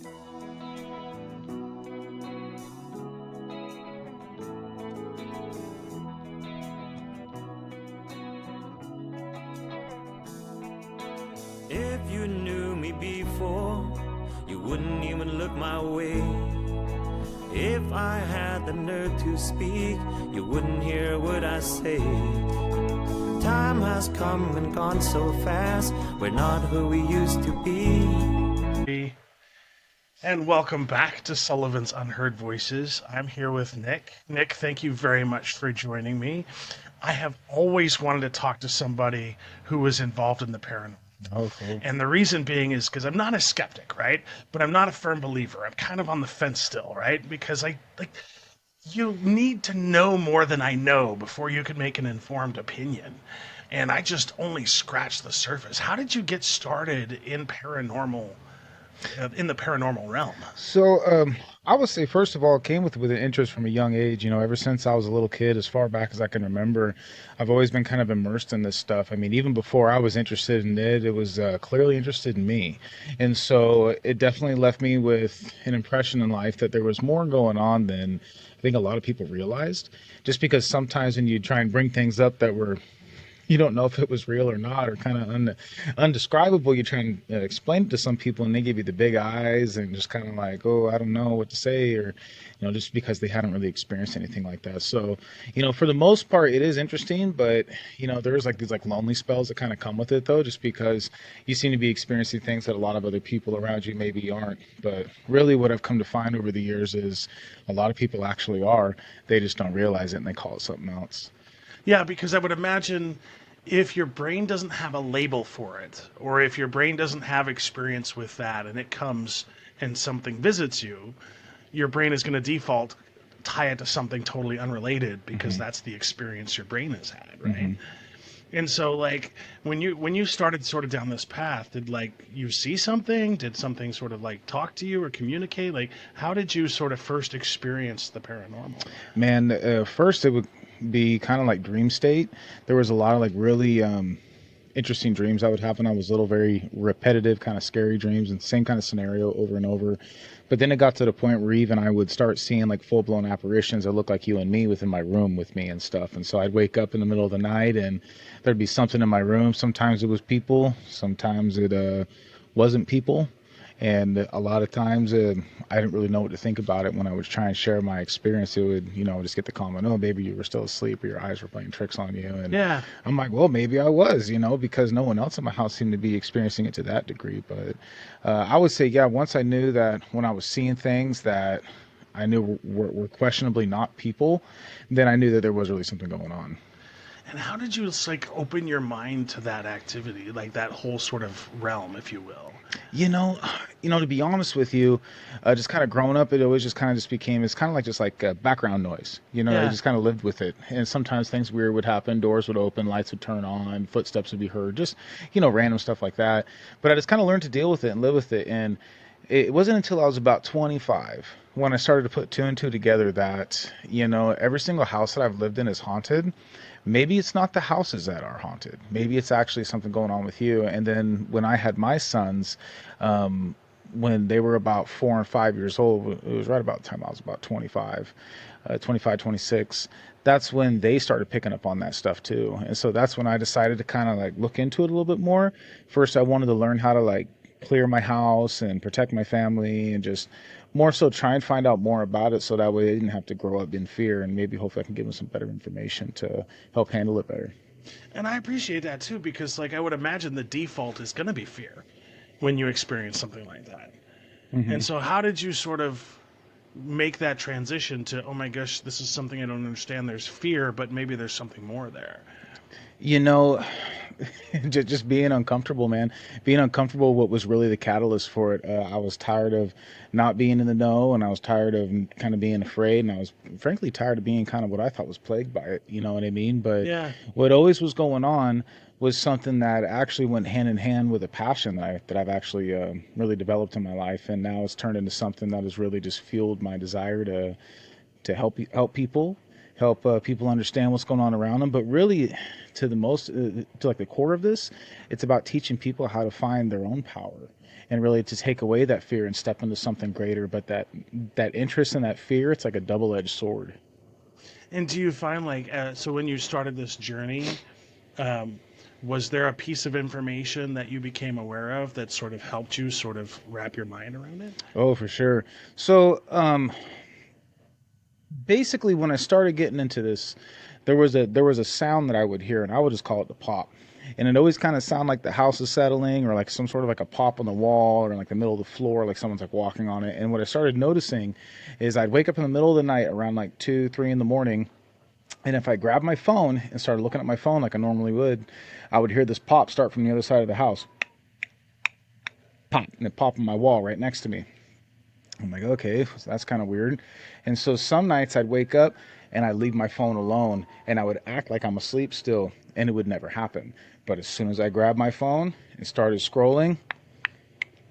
If you knew me before, you wouldn't even look my way. If I had the nerve to speak, you wouldn't hear what I say. Time has come and gone so fast, we're not who we used to be. And welcome back to Sullivan's Unheard Voices. I'm here with Nick. Nick, thank you very much for joining me. I have always wanted to talk to somebody who was involved in the paranormal. Oh, cool. And the reason being is because I'm not a skeptic, right? But I'm not a firm believer. I'm kind of on the fence still, right? Because you need to know more than I know before you can make an informed opinion. And I just only scratched the surface. How did you get started in the paranormal realm? So, I would say, first of all, it came with an interest from a young age. You know, ever since I was a little kid, as far back as I can remember, I've always been kind of immersed in this stuff. I mean, even before I was interested in it, it was clearly interested in me. And so it definitely left me with an impression in life that there was more going on than I think a lot of people realized. Just because sometimes when you try and bring things up that were you don't know if it was real or not, or kind of undescribable. You try and explain it to some people, and they give you the big eyes and just kind of like, oh, I don't know what to say, or just because they hadn't really experienced anything like that. So, for the most part, it is interesting, but there's like these like lonely spells that kind of come with it, though, just because you seem to be experiencing things that a lot of other people around you maybe aren't. But really, what I've come to find over the years is a lot of people actually are. They just don't realize it, and they call it something else. Yeah, because I would imagine if your brain doesn't have a label for it, or if your brain doesn't have experience with that and it comes and something visits you, your brain is going to default tie it to something totally unrelated because that's the experience your brain has had, right? And so like when you started sort of down this path, did like you see something? Did something sort of like talk to you or communicate? Like how did you sort of first experience the paranormal? Man, first it would be kind of like dream state. There was a lot of like really interesting dreams I would have when I was little, very repetitive, kind of scary dreams, and same kind of scenario over and over. But then it got to the point where even I would start seeing like full-blown apparitions that looked like you and me within my room with me and stuff. And so I'd wake up in the middle of the night and there'd be something in my room. Sometimes it was people, sometimes it wasn't people. And a lot of times I didn't really know what to think about it. When I would try and share my experience, it would, just get the comment, oh, maybe you were still asleep or your eyes were playing tricks on you. And yeah, I'm like, well, maybe I was, because no one else in my house seemed to be experiencing it to that degree. But I would say, yeah, once I knew that when I was seeing things that I knew were questionably not people, then I knew that there was really something going on. and how did you just like open your mind to that activity, like that whole sort of realm, if you will? To be honest with you, just kind of growing up, it always just kind of just became, it's kind of like just like background noise. I just kind of lived with it. And sometimes things weird would happen, doors would open, lights would turn on, footsteps would be heard, just, random stuff like that. But I just kind of learned to deal with it and live with it. And it wasn't until I was about 25 when I started to put two and two together that, every single house that I've lived in is haunted. Maybe it's not the houses that are haunted. Maybe it's actually something going on with you. And then when I had my sons, when they were about 4 and 5 years old, it was right about the time I was about 25, 26. That's when they started picking up on that stuff too. And so that's when I decided to kind of like look into it a little bit more. First, I wanted to learn how to like clear my house and protect my family and just more so try and find out more about it so that way they didn't have to grow up in fear, and maybe hopefully I can give them some better information to help handle it better. And I appreciate that too, because like I would imagine the default is going to be fear when you experience something like that. And so how did you sort of make that transition to, oh my gosh, this is something I don't understand, there's fear, but maybe there's something more there? Just being uncomfortable, man. Being uncomfortable, what was really the catalyst for it. I was tired of not being in the know, and I was tired of kind of being afraid, and I was frankly tired of being kind of what I thought was plagued by it. You know what I mean? But Yeah. what always was going on was something that actually went hand in hand with a passion that I've actually really developed in my life, and now it's turned into something that has really just fueled my desire to help people, help people understand what's going on around them. But really, to like the core of this, it's about teaching people how to find their own power and really to take away that fear and step into something greater. But that interest in that fear, it's like a double-edged sword. And do you find like so when you started this journey, um, was there a piece of information that you became aware of that sort of helped you sort of wrap your mind around it? Oh, for sure. So basically, when I started getting into this, there was a sound that I would hear, and I would just call it the pop. And it always kind of sounded like the house is settling, or like some sort of like a pop on the wall, or in like the middle of the floor, like someone's like walking on it. And what I started noticing is I'd wake up in the middle of the night around like 2, 3 in the morning, and if I grabbed my phone and started looking at my phone like I normally would, I would hear this pop start from the other side of the house, pop, and it popped on my wall right next to me. I'm like, okay, so that's kind of weird. And so some nights I'd wake up and I'd leave my phone alone and I would act like I'm asleep still, and it would never happen. But as soon as I grabbed my phone and started scrolling,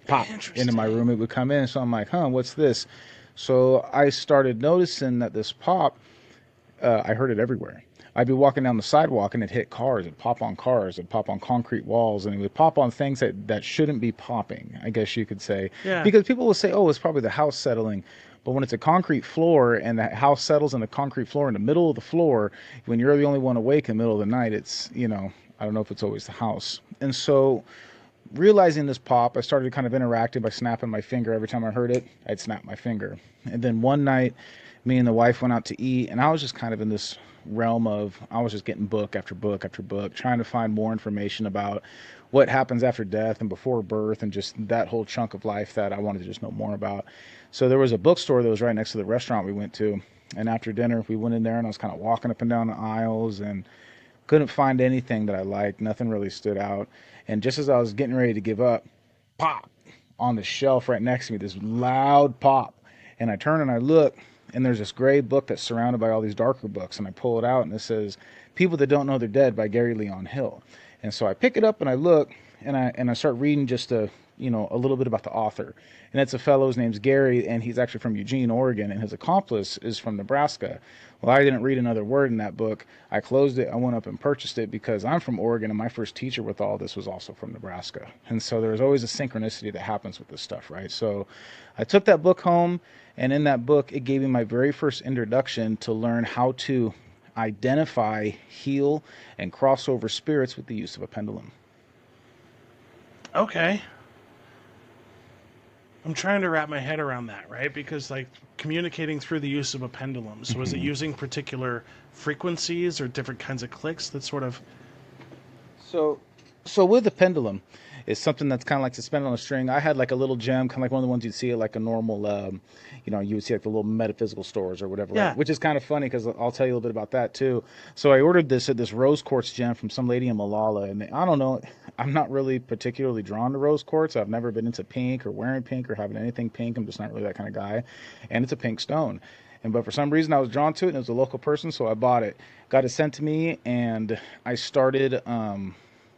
pop, into my room, it would come in. So I'm like, what's this? So I started noticing that this pop, I heard it everywhere. I'd be walking down the sidewalk and it'd hit cars, it'd pop on cars, it'd pop on concrete walls, and it would pop on things that shouldn't be popping, I guess you could say. Yeah. Because people will say, oh, it's probably the house settling. But when it's a concrete floor and the house settles in the concrete floor in the middle of the floor, when you're the only one awake in the middle of the night, it's, I don't know if it's always the house. And so realizing this pop, I started kind of interacting by snapping my finger. Every time I heard it, I'd snap my finger. And then one night, me and the wife went out to eat, and I was just kind of in this realm of, I was just getting book after book after book, trying to find more information about what happens after death and before birth, and just that whole chunk of life that I wanted to just know more about. So there was a bookstore that was right next to the restaurant we went to, and after dinner we went in there, and I was kind of walking up and down the aisles and couldn't find anything that I liked. Nothing really stood out. And just as I was getting ready to give up, pop, on the shelf right next to me, this loud pop. And I turn and I look, and there's this gray book that's surrounded by all these darker books. And I pull it out, and it says People That Don't Know They're Dead by Gary Leon Hill. And so I pick it up and I look, and I start reading just a little bit about the author. And it's a fellow, his name's Gary, and he's actually from Eugene, Oregon, and his accomplice is from Nebraska. Well, I didn't read another word in that book. I closed it. I went up and purchased it because I'm from Oregon, and my first teacher with all this was also from Nebraska. And so there's always a synchronicity that happens with this stuff, right? So I took that book home, and in that book, it gave me my very first introduction to learn how to identify, heal, and cross over spirits with the use of a pendulum. Okay. I'm trying to wrap my head around that, right? Because like communicating through the use of a pendulum. So is it using particular frequencies or different kinds of clicks that sort of... So with the pendulum, it's something that's kind of like suspended on a string. I had like a little gem, kind of like one of the ones you'd see at like a normal, you would see like the little metaphysical stores or whatever. Yeah. Right? Which is kind of funny because I'll tell you a little bit about that too. So I ordered this rose quartz gem from some lady in Malala, and I don't know, I'm not really particularly drawn to rose quartz. I've never been into pink or wearing pink or having anything pink. I'm just not really that kind of guy. And it's a pink stone. But for some reason I was drawn to it, and it was a local person, so I bought it. Got it sent to me, and I started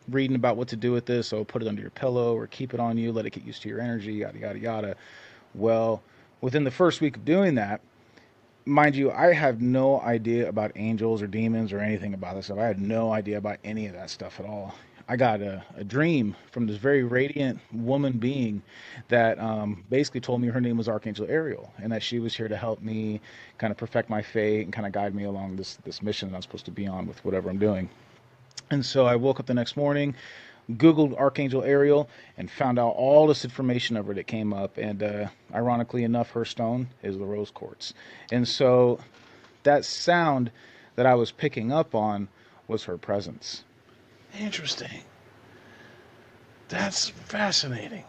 reading about what to do with this. So put it under your pillow or keep it on you, let it get used to your energy, yada, yada, yada. Well, within the first week of doing that, mind you, I have no idea about angels or demons or anything about this stuff. I had no idea about any of that stuff at all. I got a dream from this very radiant woman being that basically told me her name was Archangel Ariel, and that she was here to help me kind of perfect my fate and kind of guide me along this mission that I'm supposed to be on with whatever I'm doing. And so I woke up the next morning, Googled Archangel Ariel, and found out all this information over it. It came up, and ironically enough, her stone is the rose quartz. And so that sound that I was picking up on was her presence. Interesting. That's fascinating.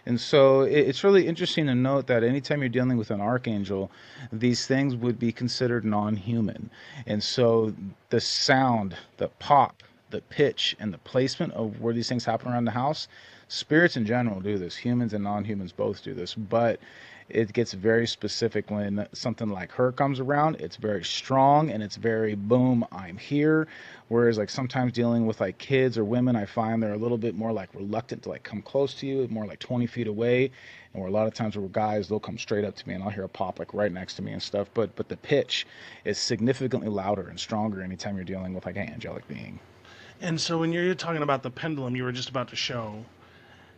And so it's really interesting to note that anytime you're dealing with an archangel, these things would be considered non-human. And so the sound, the pop, the pitch, and the placement of where these things happen around the house, spirits in general do this. Humans and non-humans both do this. But it gets very specific when something like her comes around. It's very strong, and it's very boom, I'm here. Whereas like sometimes dealing with like kids or women, I find they're a little bit more like reluctant to like come close to you, more like 20 feet away. And where a lot of times with guys, they'll come straight up to me and I'll hear a pop like right next to me and stuff. But the pitch is significantly louder and stronger anytime you're dealing with like an angelic being. And so when you're talking about the pendulum you were just about to show,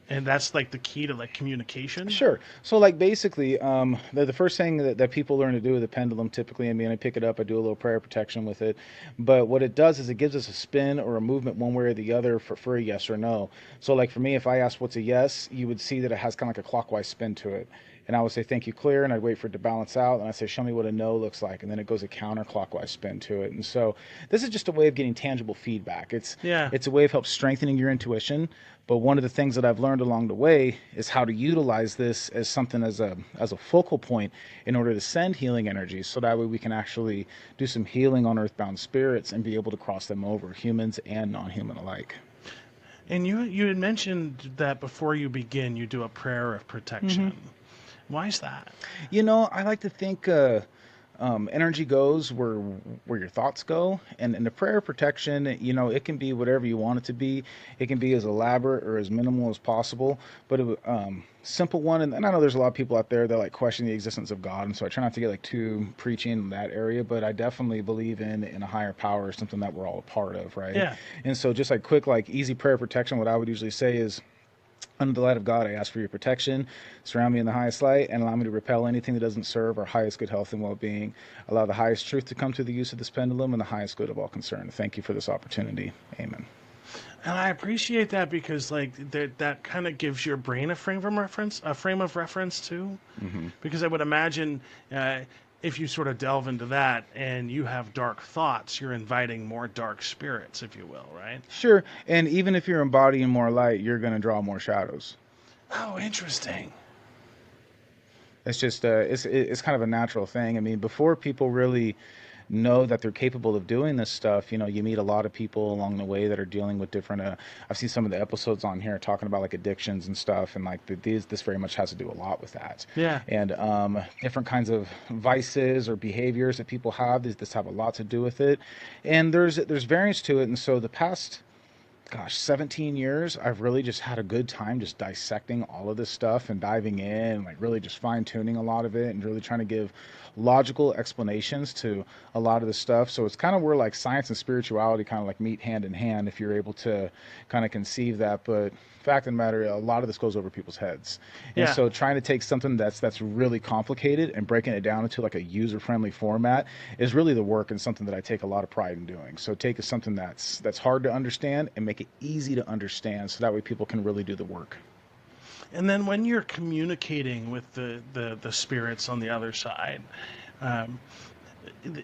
And that's like the key to like communication. Sure. So like basically, the first thing that people learn to do with a pendulum typically, I mean, I pick it up, I do a little prayer protection with it, but what it does is it gives us a spin or a movement one way or the other for a yes or no. So like for me, if I asked what's a yes, you would see that it has kind of like a clockwise spin to it. And I would say, thank you, clear. And I'd wait for it to balance out. And I'd say, show me what a no looks like. And then it goes a counterclockwise spin to it. And so this is just a way of getting tangible feedback. Yeah. It's a way of help strengthening your intuition. But one of the things that I've learned along the way is how to utilize this as something as a focal point in order to send healing energies. So that way we can actually do some healing on earthbound spirits and be able to cross them over, humans and non-human alike. And you had mentioned that before you begin, you do a prayer of protection. Why is that? You know, I like to think energy goes where your thoughts go, and the prayer of protection, you know, it can be whatever you want it to be. It can be as elaborate or as minimal as possible, but simple one. And I know there's a lot of people out there that like question the existence of God, and so I try not to get like too preachy in that area. But I definitely believe in a higher power, something that we're all a part of, right? Yeah. And so just like quick, like easy prayer of protection, what I would usually say is, under the light of God, I ask for your protection. Surround me in the highest light and allow me to repel anything that doesn't serve our highest good health and well-being. Allow the highest truth to come through the use of this pendulum and the highest good of all concerned. Thank you for this opportunity. Amen. And I appreciate that because like that kind of gives your brain a frame of reference too. Because I would imagine if you sort of delve into that and you have dark thoughts, you're inviting more dark spirits, if you will, right? Sure. And even if you're embodying more light, you're going to draw more shadows. Oh, interesting. It's just, it's kind of a natural thing. I mean, before people really know that they're capable of doing this stuff, you know, you meet a lot of people along the way that are dealing with different, I've seen some of the episodes on here talking about like addictions and stuff, and like this very much has to do a lot with that. Yeah. And different kinds of vices or behaviors that people have, this have a lot to do with it. And there's variance to it. And so the past 17 years, I've really just had a good time just dissecting all of this stuff and diving in and like really just fine tuning a lot of it and really trying to give logical explanations to a lot of the stuff. So it's kind of where like science and spirituality kind of like meet hand in hand if you're able to kind of conceive that. But fact of the matter, a lot of this goes over people's heads. And Yeah. so trying to take something that's really complicated and breaking it down into like a user-friendly format is really the work, and something that I take a lot of pride in doing. So take something that's hard to understand and make it easy to understand, so that way people can really do the work. And then when you're communicating with the spirits on the other side, um,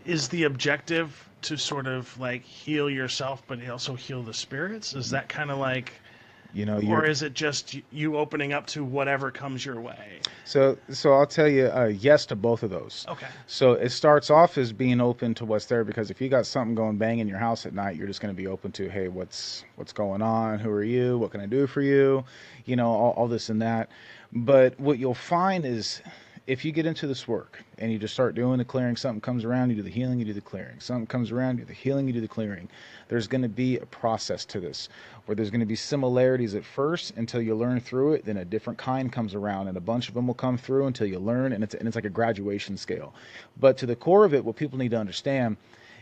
is the objective to sort of like heal yourself, but also heal the spirits? Is that kind of like, You know, or is it just you opening up to whatever comes your way? so I'll tell you yes to both of those. Okay. So it starts off as being open to what's there, because if you got something going bang in your house at night, you're just going to be open to, hey, what's going on? Who are you? What can I do for you? You know, all this and that. But what you'll find is, if you get into this work and you just start doing the clearing, something comes around, you do the healing, you do the clearing. Something comes around, you do the healing, you do the clearing. There's going to be a process to this where there's going to be similarities at first until you learn through it. Then a different kind comes around, and a bunch of them will come through until you learn, and it's like a graduation scale. But to the core of it, what people need to understand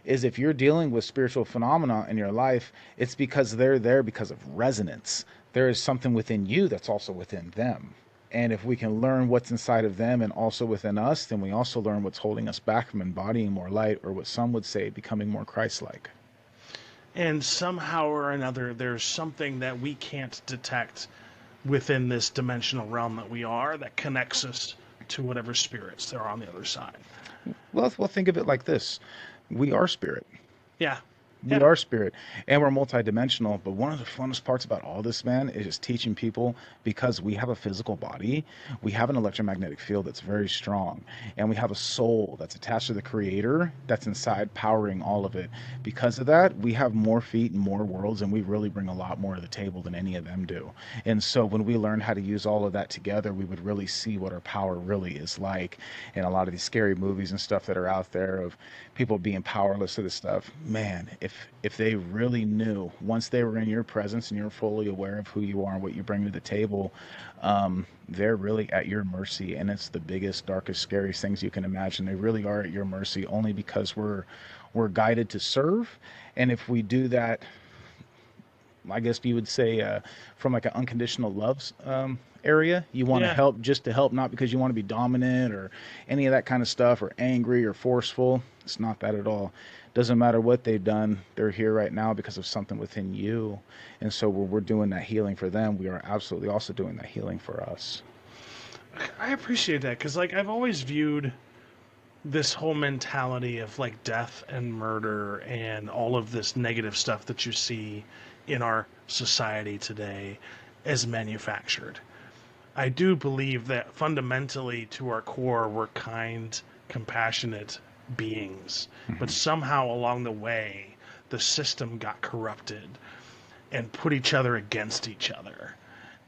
is, if you're dealing with spiritual phenomena in your life, it's because they're there because of resonance. There is something within you that's also within them. And if we can learn what's inside of them and also within us, then we also learn what's holding us back from embodying more light, or what some would say, becoming more Christ-like. And somehow or another, there's something that we can't detect within this dimensional realm that we are that connects us to whatever spirits there are on the other side. Well, think of it like this. We are spirit. Yeah. We are spirit, and we're multidimensional. But one of the funnest parts about all this, man, is just teaching people, because we have a physical body, we have an electromagnetic field that's very strong, and we have a soul that's attached to the Creator that's inside powering all of it. Because of that, we have more feet and more worlds, and we really bring a lot more to the table than any of them do. And so when we learn how to use all of that together, we would really see what our power really is like. And a lot of these scary movies and stuff that are out there of people being powerless to this stuff, man, if they really knew, once they were in your presence and you're fully aware of who you are and what you bring to the table, they're really at your mercy. And it's the biggest, darkest, scariest things you can imagine. They really are at your mercy, only because we're guided to serve. And if we do that I guess you would say, from like an unconditional love area. You want to Yeah. help just to help, not because you want to be dominant or any of that kind of stuff, or angry or forceful. It's not that at all. Doesn't matter what they've done. They're here right now because of something within you. And so when we're doing that healing for them, we are absolutely also doing that healing for us. I appreciate that because, like, I've always viewed this whole mentality of like death and murder and all of this negative stuff that you see in our society today as manufactured. I do believe that fundamentally to our core we're kind, compassionate beings, but somehow along the way the system got corrupted and put each other against each other.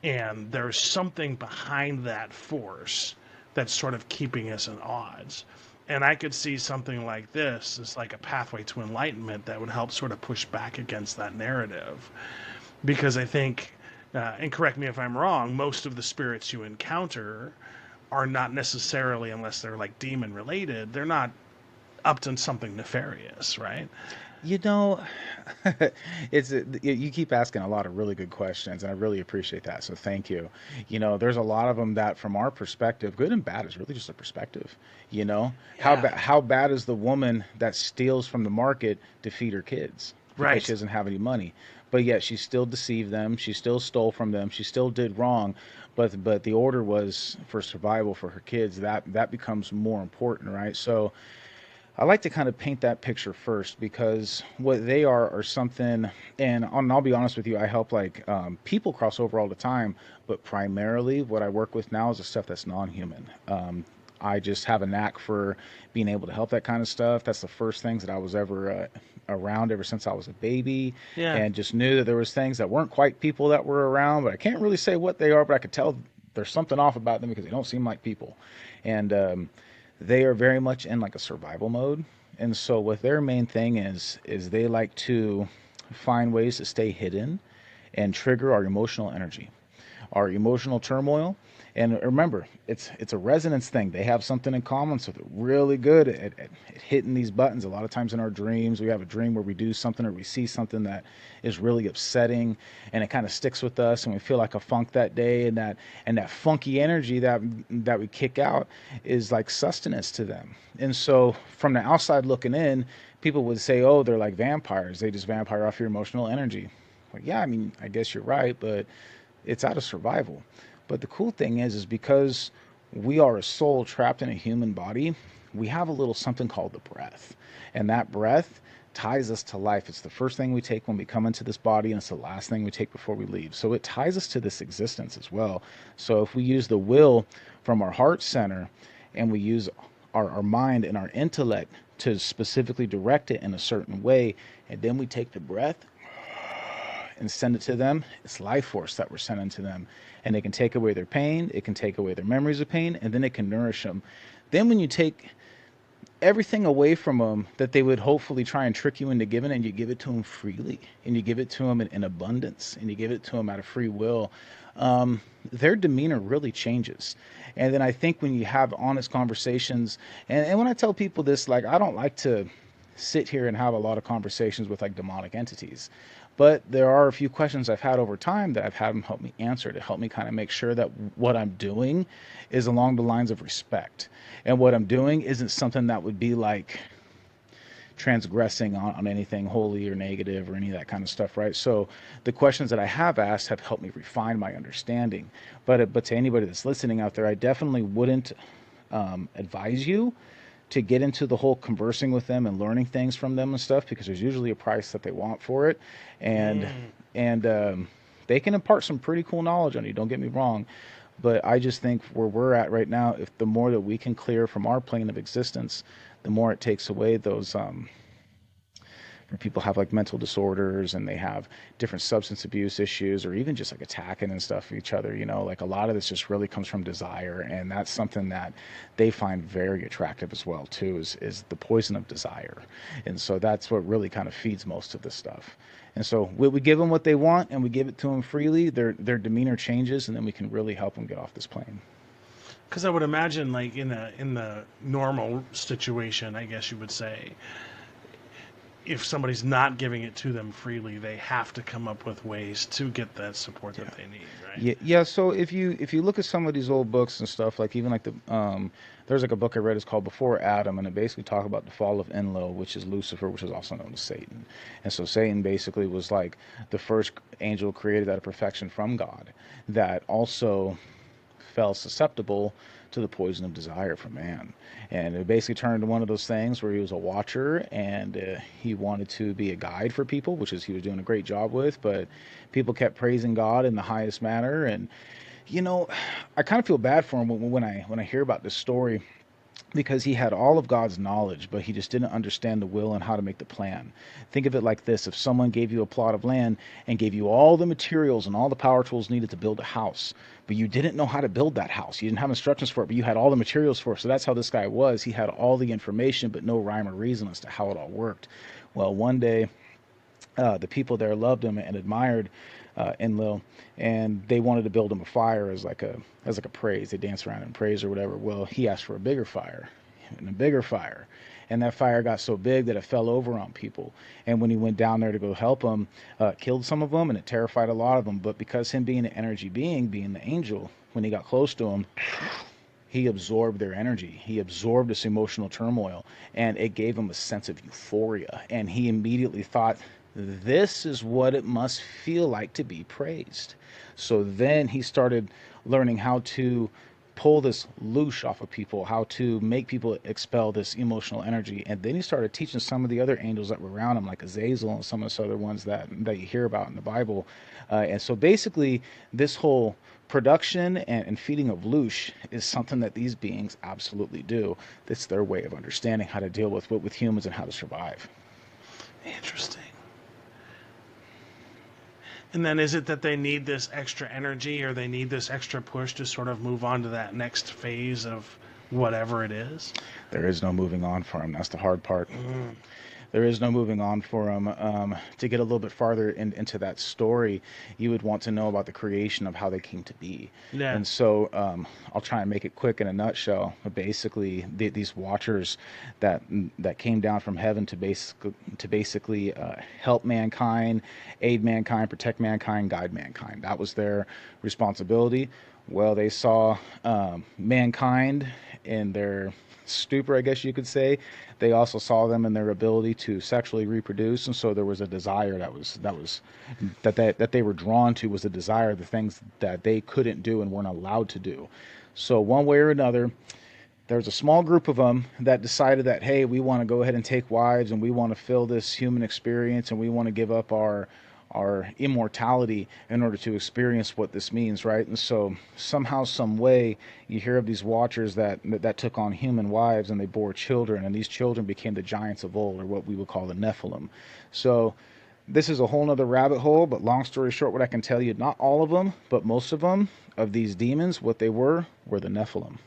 And there's something behind that force that's sort of keeping us in odds. And I could see something like this as like a pathway to enlightenment that would help sort of push back against that narrative. Because I think, and correct me if I'm wrong, most of the spirits you encounter are not necessarily, unless they're like demon related, they're not up to something nefarious, right? You know, you keep asking a lot of really good questions, and I really appreciate that. So thank you. There's a lot of them that, from our perspective, good and bad is really just a perspective. Yeah. How bad is the woman that steals from the market to feed her kids because Right. she doesn't have any money, but yet she still deceived them, she still stole from them, she still did wrong, but the order was for survival for her kids. That becomes more important, right? So I like to kind of paint that picture first, because what they are something, and I'll be honest with you, I help like people cross over all the time, but primarily what I work with now is the stuff that's non-human. I just have a knack for being able to help that kind of stuff. That's the first things that I was ever around ever since I was a baby, Yeah. and just knew that there was things that weren't quite people that were around, but I can't really say what they are, but I could tell there's something off about them because they don't seem like people. And they are very much in like a survival mode. And so what their main thing is they like to find ways to stay hidden and trigger our emotional energy, our emotional turmoil. And remember, it's a resonance thing. They have something in common, so they're really good at hitting these buttons. A lot of times in our dreams, we have a dream where we do something or we see something that is really upsetting, and it kind of sticks with us, and we feel like a funk that day, and that funky energy that we kick out is like sustenance to them. And so, from the outside looking in, people would say, "Oh, they're like vampires. They just vampire off your emotional energy." Well, yeah, I mean, I guess you're right, but it's out of survival. But the cool thing is because we are a soul trapped in a human body, we have a little something called the breath. And that breath ties us to life. It's the first thing we take when we come into this body, and it's the last thing we take before we leave. So it ties us to this existence as well. So if we use the will from our heart center, and we use our mind and our intellect to specifically direct it in a certain way, and then we take the breath and send it to them, it's life force that we're sending to them. And it can take away their pain, it can take away their memories of pain, and then it can nourish them. Then when you take everything away from them that they would hopefully try and trick you into giving, and you give it to them freely, and you give it to them in abundance, and you give it to them out of free will, their demeanor really changes. And then I think when you have honest conversations, and when I tell people this, like, I don't like to sit here and have a lot of conversations with like demonic entities, but there are a few questions I've had over time that I've had them help me answer, to help me kind of make sure that what I'm doing is along the lines of respect, and what I'm doing isn't something that would be like transgressing on anything holy or negative or any of that kind of stuff, right? So the questions that I have asked have helped me refine my understanding. But to anybody that's listening out there, I definitely wouldn't advise you to get into the whole conversing with them and learning things from them and stuff, because there's usually a price that they want for it, and they can impart some pretty cool knowledge on you, don't get me wrong. But I just think where we're at right now, if the more that we can clear from our plane of existence, the more it takes away those where people have like mental disorders, and they have different substance abuse issues, or even just like attacking and stuff for each other. Like a lot of this just really comes from desire, and that's something that they find very attractive as well too, is the poison of desire. And so that's what really kind of feeds most of this stuff. And so we give them what they want, and we give it to them freely, their demeanor changes, and then we can really help them get off this plane. Because I would imagine, like in the normal situation, I guess you would say, if somebody's not giving it to them freely, they have to come up with ways to get that support that they need, right? Yeah. So if you look at some of these old books and stuff, like even like the there's like a book I read. It's called Before Adam, and it basically talks about the fall of Enlil, which is Lucifer, which is also known as Satan. And so Satan basically was like the first angel created out of perfection from God, that also fell susceptible to the poison of desire for man. And it basically turned into one of those things where he was a watcher, and he wanted to be a guide for people, which is he was doing a great job with, but people kept praising God in the highest manner. And you know, I kind of feel bad for him when I hear about this story, because he had all of God's knowledge, but he just didn't understand the will and how to make the plan. Think of it like this: if someone gave you a plot of land and gave you all the materials and all the power tools needed to build a house, but you didn't know how to build that house, you didn't have instructions for it, but you had all the materials for it. So that's how this guy was. He had all the information, but no rhyme or reason as to how it all worked. Well, one day, the people there loved him and admired Enlil, and they wanted to build him a fire as like a praise. They danced around and praise or whatever. Well, he asked for a bigger fire and a bigger fire, and that fire got so big that it fell over on people. And when he went down there to go help them, killed some of them, and it terrified a lot of them. But because him being an energy being, being the angel, when he got close to him, he absorbed their energy. He absorbed this emotional turmoil, and it gave him a sense of euphoria. And he immediately thought, this is what it must feel like to be praised. So then he started learning how to pull this loosh off of people, how to make people expel this emotional energy. And then he started teaching some of the other angels that were around him, like Azazel and some of those other ones that you hear about in the Bible. And so basically, this whole production and feeding of loosh is something that these beings absolutely do. It's their way of understanding how to deal with humans and how to survive. Interesting. And then is it that they need this extra energy, or they need this extra push to sort of move on to that next phase of whatever it is? There is no moving on for them. That's the hard part. There is no moving on for them. To get a little bit farther into that story, you would want to know about the creation of how they came to be. Yeah. And so I'll try and make it quick in a nutshell. But basically, these watchers that came down from heaven to basically help mankind, aid mankind, protect mankind, guide mankind. That was their responsibility. Well, they saw mankind in their stupor, I guess you could say. They also saw them in their ability to sexually reproduce, and so there was a desire that they were drawn to, was a desire, the things that they couldn't do and weren't allowed to do. So one way or another, there's a small group of them that decided that, hey, we want to go ahead and take wives, and we want to fill this human experience, and we want to give up our immortality in order to experience what this means, right? And so somehow, some way, you hear of these watchers that took on human wives, and they bore children, and these children became the giants of old, or what we would call the Nephilim. So this is a whole nother rabbit hole, but long story short, what I can tell you, not all of them, but most of them, of these demons, what they were the Nephilim.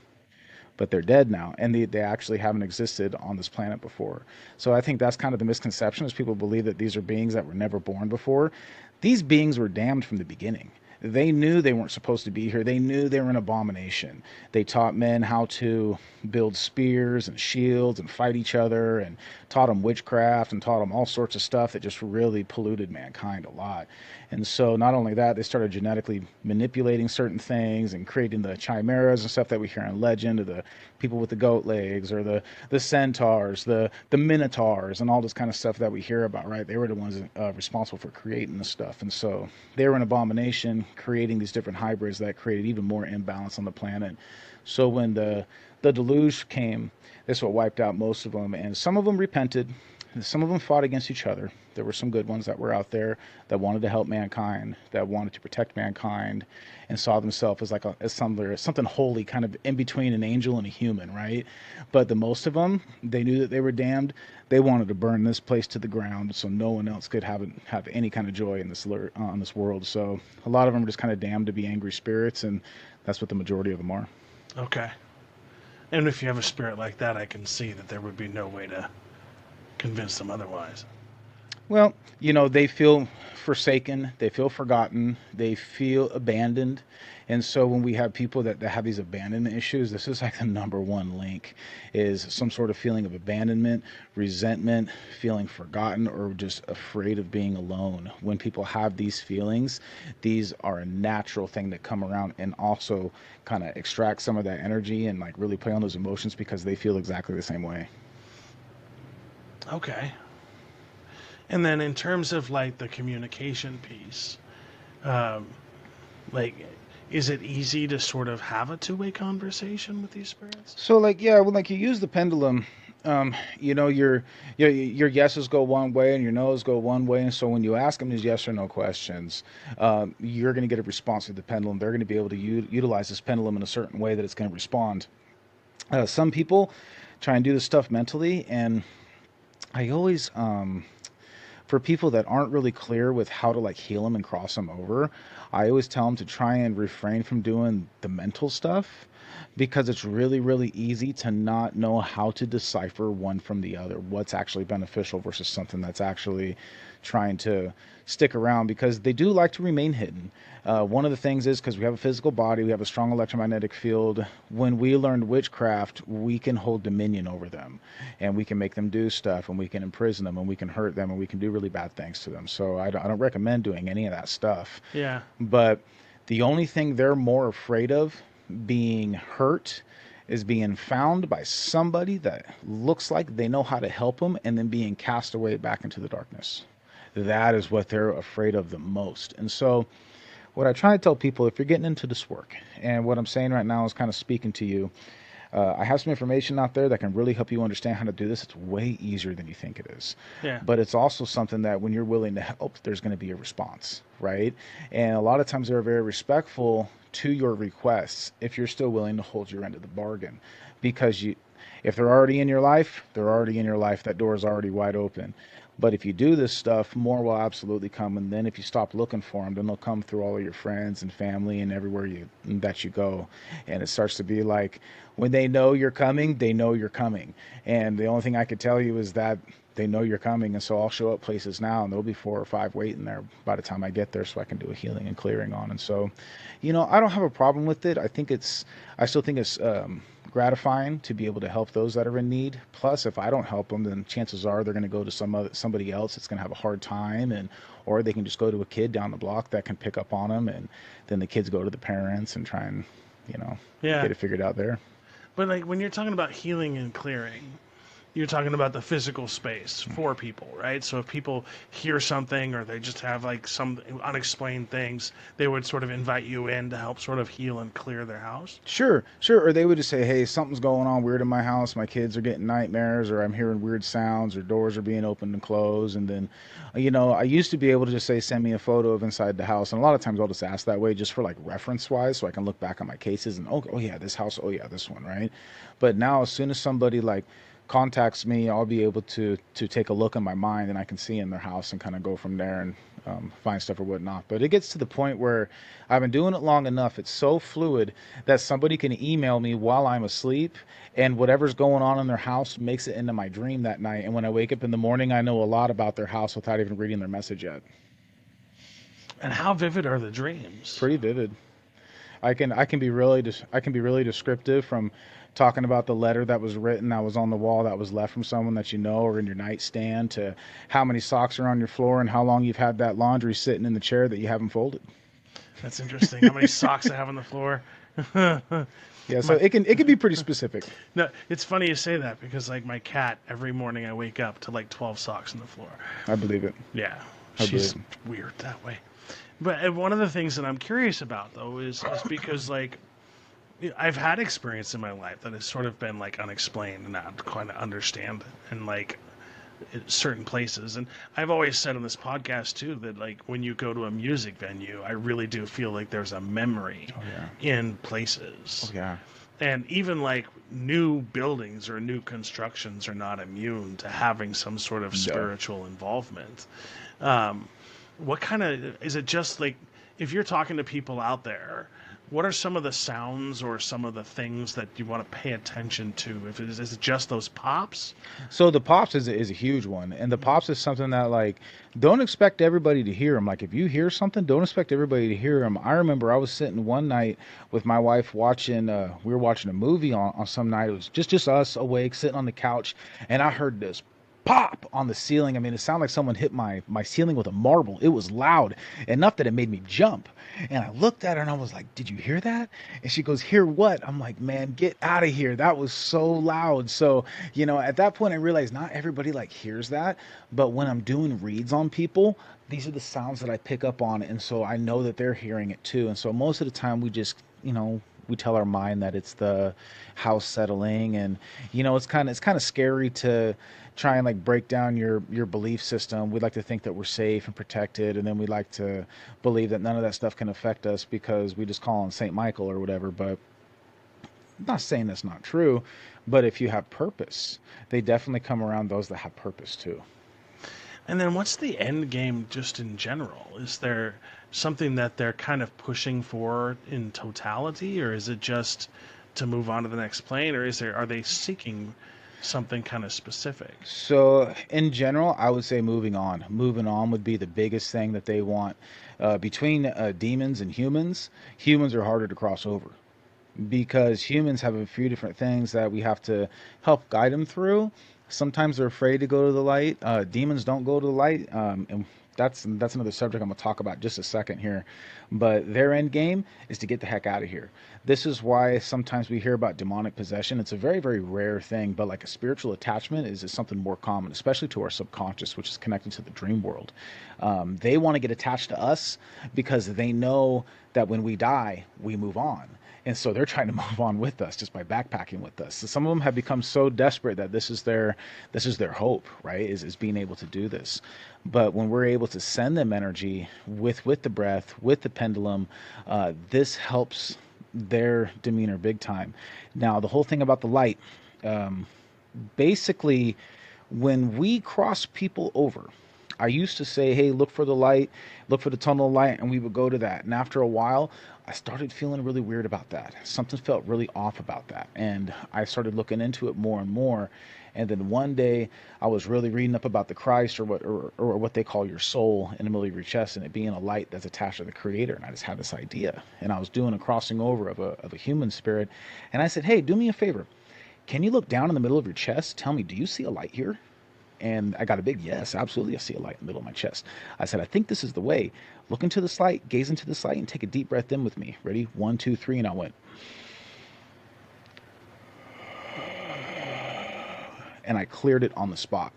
But they're dead now, and they actually haven't existed on this planet before. So I think that's kind of the misconception, is people believe that these are beings that were never born before. These beings were damned from the beginning. They knew they weren't supposed to be here. They knew they were an abomination. They taught men how to build spears and shields and fight each other, and taught them witchcraft and taught them all sorts of stuff that just really polluted mankind a lot. And so not only that, they started genetically manipulating certain things and creating the chimeras and stuff that we hear in legend, of the people with the goat legs, or the centaurs, the minotaurs, and all this kind of stuff that we hear about, right? They were the ones responsible for creating this stuff. And so they were an abomination, creating these different hybrids that created even more imbalance on the planet. So when the deluge came, this is what wiped out most of them. And some of them repented. Some of them fought against each other. There were some good ones that were out there that wanted to help mankind, that wanted to protect mankind, and saw themselves as something holy, kind of in between an angel and a human, right? But the most of them, they knew that they were damned. They wanted to burn this place to the ground, so no one else could have any kind of joy in this on this world. So a lot of them are just kind of damned to be angry spirits, and that's what the majority of them are. Okay. And if you have a spirit like that, I can see that there would be no way to convince them otherwise. Well, they feel forsaken, they feel forgotten, they feel abandoned. And so when we have people that have these abandonment issues, this is like the number one link is some sort of feeling of abandonment, resentment, feeling forgotten, or just afraid of being alone. When people have these feelings, these are a natural thing that come around and also kind of extract some of that energy and like really play on those emotions because they feel exactly the same way. Okay. And then in terms of like the communication piece, um, like, is it easy to sort of have a two-way conversation with these spirits? So like yeah, when like you use the pendulum, your yeses go one way and your no's go one way, and so when you ask them these yes or no questions, you're going to get a response to the pendulum. They're going to be able to utilize this pendulum in a certain way that it's going to respond. Some people try and do this stuff mentally, and I always for people that aren't really clear with how to like heal them and cross them over, I always tell them to try and refrain from doing the mental stuff because it's really, really easy to not know how to decipher one from the other, what's actually beneficial versus something that's actually trying to stick around because they do like to remain hidden. One of the things is because we have a physical body, we have a strong electromagnetic field. When we learned witchcraft, we can hold dominion over them and we can make them do stuff and we can imprison them and we can hurt them and we can do really bad things to them. So I don't recommend doing any of that stuff. Yeah. But the only thing they're more afraid of being hurt is being found by somebody that looks like they know how to help them and then being cast away back into the darkness. That is what they're afraid of the most. And so what I try to tell people, if you're getting into this work, and what I'm saying right now is kind of speaking to you, I have some information out there that can really help you understand how to do this. It's way easier than you think it is. Yeah. But it's also something that when you're willing to help, there's going to be a response, right? And a lot of times they're very respectful to your requests if you're still willing to hold your end of the bargain. Because if they're already in your life, they're already in your life. That door is already wide open. But if you do this stuff, more will absolutely come. And then if you stop looking for them, then they'll come through all of your friends and family and everywhere that you go. And it starts to be like when they know you're coming, they know you're coming. And the only thing I could tell you is that they know you're coming. And so I'll show up places now and there'll be 4 or 5 waiting there by the time I get there so I can do a healing and clearing on. And so, I don't have a problem with it. I still think it's gratifying to be able to help those that are in need. Plus, if I don't help them, then chances are they're going to go to somebody else that's going to have a hard time, or they can just go to a kid down the block that can pick up on them, and then the kids go to the parents and try and Yeah. get it figured out there. But like when you're talking about healing and clearing, you're talking about the physical space for people, right? So if people hear something or they just have like some unexplained things, they would sort of invite you in to help sort of heal and clear their house. Sure. Or they would just say, hey, something's going on weird in my house. My kids are getting nightmares, or I'm hearing weird sounds, or doors are being opened and closed. And then, I used to be able to just say, send me a photo of inside the house. And a lot of times I'll just ask that way just for like reference wise, so I can look back on my cases and, oh yeah, this house. Oh yeah, this one, right? But now as soon as somebody like contacts me, I'll be able to take a look in my mind and I can see in their house and kind of go from there and find stuff or whatnot. But it gets to the point where I've been doing it long enough. It's so fluid that somebody can email me while I'm asleep and whatever's going on in their house makes it into my dream that night. And when I wake up in the morning, I know a lot about their house without even reading their message yet. And how vivid are the dreams? Pretty vivid. I can be really descriptive, from talking about the letter that was written that was on the wall that was left from someone that you know, or in your nightstand, to how many socks are on your floor and how long you've had that laundry sitting in the chair that you haven't folded. That's interesting. How many socks I have on the floor? Yeah, so it can be pretty specific. No, it's funny you say that because like my cat, every morning I wake up to like 12 socks on the floor. I believe it. Yeah, I she's believe weird that way. But one of the things that I'm curious about though is because like I've had experience in my life that has sort of been like unexplained and not quite understand and like certain places. And I've always said on this podcast too that like when you go to a music venue, I really do feel like there's a memory in places. Oh yeah. And even like new buildings or new constructions are not immune to having some sort of spiritual involvement. What kind of, is it just like, if you're talking to people out there, What are some of the sounds or some of the things that you want to pay attention to? If is it just those pops? So the pops is a huge one, and the pops is something that like don't expect everybody to hear them. Like if you hear something, don't expect everybody to hear them. I remember I was sitting one night with my wife watching. We were watching a movie on some night. It was just us awake sitting on the couch, and I heard this pop on the ceiling. I mean, it sounded like someone hit my ceiling with a marble. It was loud enough that it made me jump. And I looked at her and I was like, "Did you hear that?" And she goes, "Hear what?" I'm like, "Man, get out of here. That was so loud." So, at that point I realized not everybody like hears that, but when I'm doing reads on people, these are the sounds that I pick up on, and so I know that they're hearing it too. And so most of the time we just, we tell our mind that it's the house settling, and it's kind of scary to try and like break down your belief system. We'd like to think that we're safe and protected, and then we like to believe that none of that stuff can affect us because we just call on Saint Michael or whatever. But I'm not saying that's not true, but if you have purpose, they definitely come around those that have purpose too. And then what's the end game just in general? Is there something that they're kind of pushing for in totality, or is it just to move on to the next plane, or are they seeking something kind of specific? So in general, I would say moving on. Moving on would be the biggest thing that they want. Between demons and humans are harder to cross over because humans have a few different things that we have to help guide them through. Sometimes they're afraid to go to the light. Demons don't go to the light, and that's another subject I'm gonna talk about just a second here. But their end game is to get the heck out of here. This is why sometimes we hear about demonic possession. It's a very, very rare thing, but like a spiritual attachment is something more common, especially to our subconscious, which is connected to the dream world. They want to get attached to us because they know that when we die, we move on. And so they're trying to move on with us just by backpacking with us. So some of them have become so desperate that this is their hope, right? Is being able to do this. But when we're able to send them energy with the breath, with the pendulum, this helps their demeanor big time. Now, the whole thing about the light, basically, when we cross people over, I used to say, "Hey, look for the light, look for the tunnel of light," and we would go to that. And after a while, I started feeling really weird about that. Something felt really off about that. And I started looking into it more and more. And then one day I was really reading up about the Christ, or what they call your soul in the middle of your chest, and it being a light that's attached to the Creator. And I just had this idea. And I was doing a crossing over of a human spirit. And I said, "Hey, do me a favor. Can you look down in the middle of your chest? Tell me, do you see a light here?" And I got a big yes, absolutely. I see a light in the middle of my chest. I said, "I think this is the way. Look into this light, gaze into this light, and take a deep breath in with me. Ready? 1, 2, 3." And I went. And I cleared it on the spot.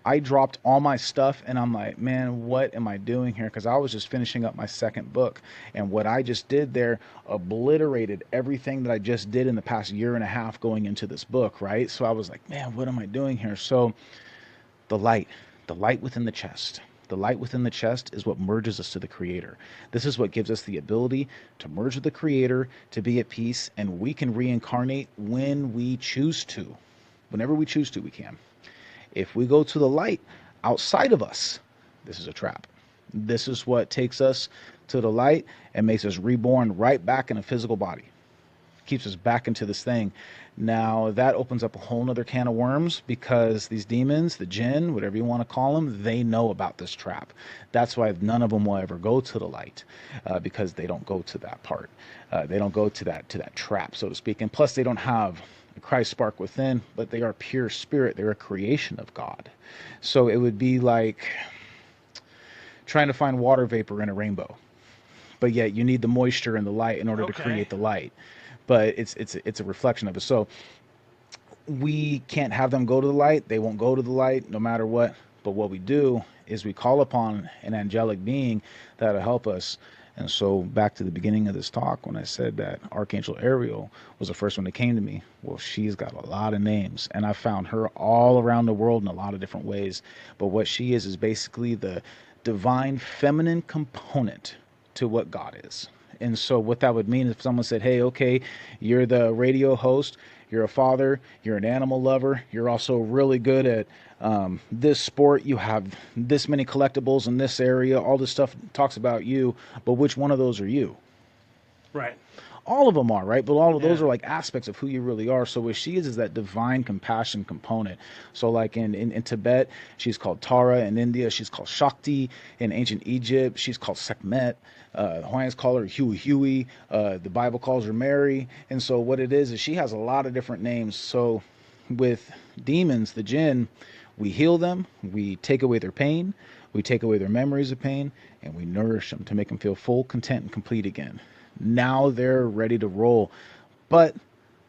I dropped all my stuff, and I'm like, man, what am I doing here? Because I was just finishing up my second book. And what I just did there obliterated everything that I just did in the past year and a half going into this book, right? So I was like, man, what am I doing here? So the light within the chest. The light within the chest is what merges us to the Creator. This is what gives us the ability to merge with the Creator, to be at peace, and we can reincarnate when we choose to. Whenever we choose to, we can. If we go to the light outside of us, this is a trap. This is what takes us to the light and makes us reborn right back in a physical body. Keeps us back into this thing. Now, that opens up a whole nother can of worms because these demons, the jinn, whatever you want to call them, they know about this trap. That's why none of them will ever go to the light because they don't go to that part. They don't go to that trap, so to speak. And plus, they don't have a Christ spark within, but they are pure spirit. They're a creation of God. So it would be like trying to find water vapor in a rainbow. But yet you need the moisture and the light in order to create the light. But it's a reflection of it. So we can't have them go to the light. They won't go to the light no matter what. But what we do is we call upon an angelic being that'll help us. And so back to the beginning of this talk, when I said that Archangel Ariel was the first one that came to me, well, she's got a lot of names, and I found her all around the world in a lot of different ways. But what she is basically the divine feminine component to what God is. And so what that would mean is if someone said, "Hey, okay, you're the radio host, you're a father, you're an animal lover, you're also really good at this sport, you have this many collectibles in this area, all this stuff talks about you, but which one of those are you?" Right. All of them are, right? But all of those Yeah. are like aspects of who you really are. So what she is that divine compassion component. So like in Tibet, she's called Tara. In India, she's called Shakti. In ancient Egypt, she's called Sekhmet. Hawaiians call her Huey Huey. The Bible calls her Mary. And so what it is she has a lot of different names. So with demons, the jinn, we heal them, we take away their pain, we take away their memories of pain, and we nourish them to make them feel full, content, and complete again. Now they're ready to roll. But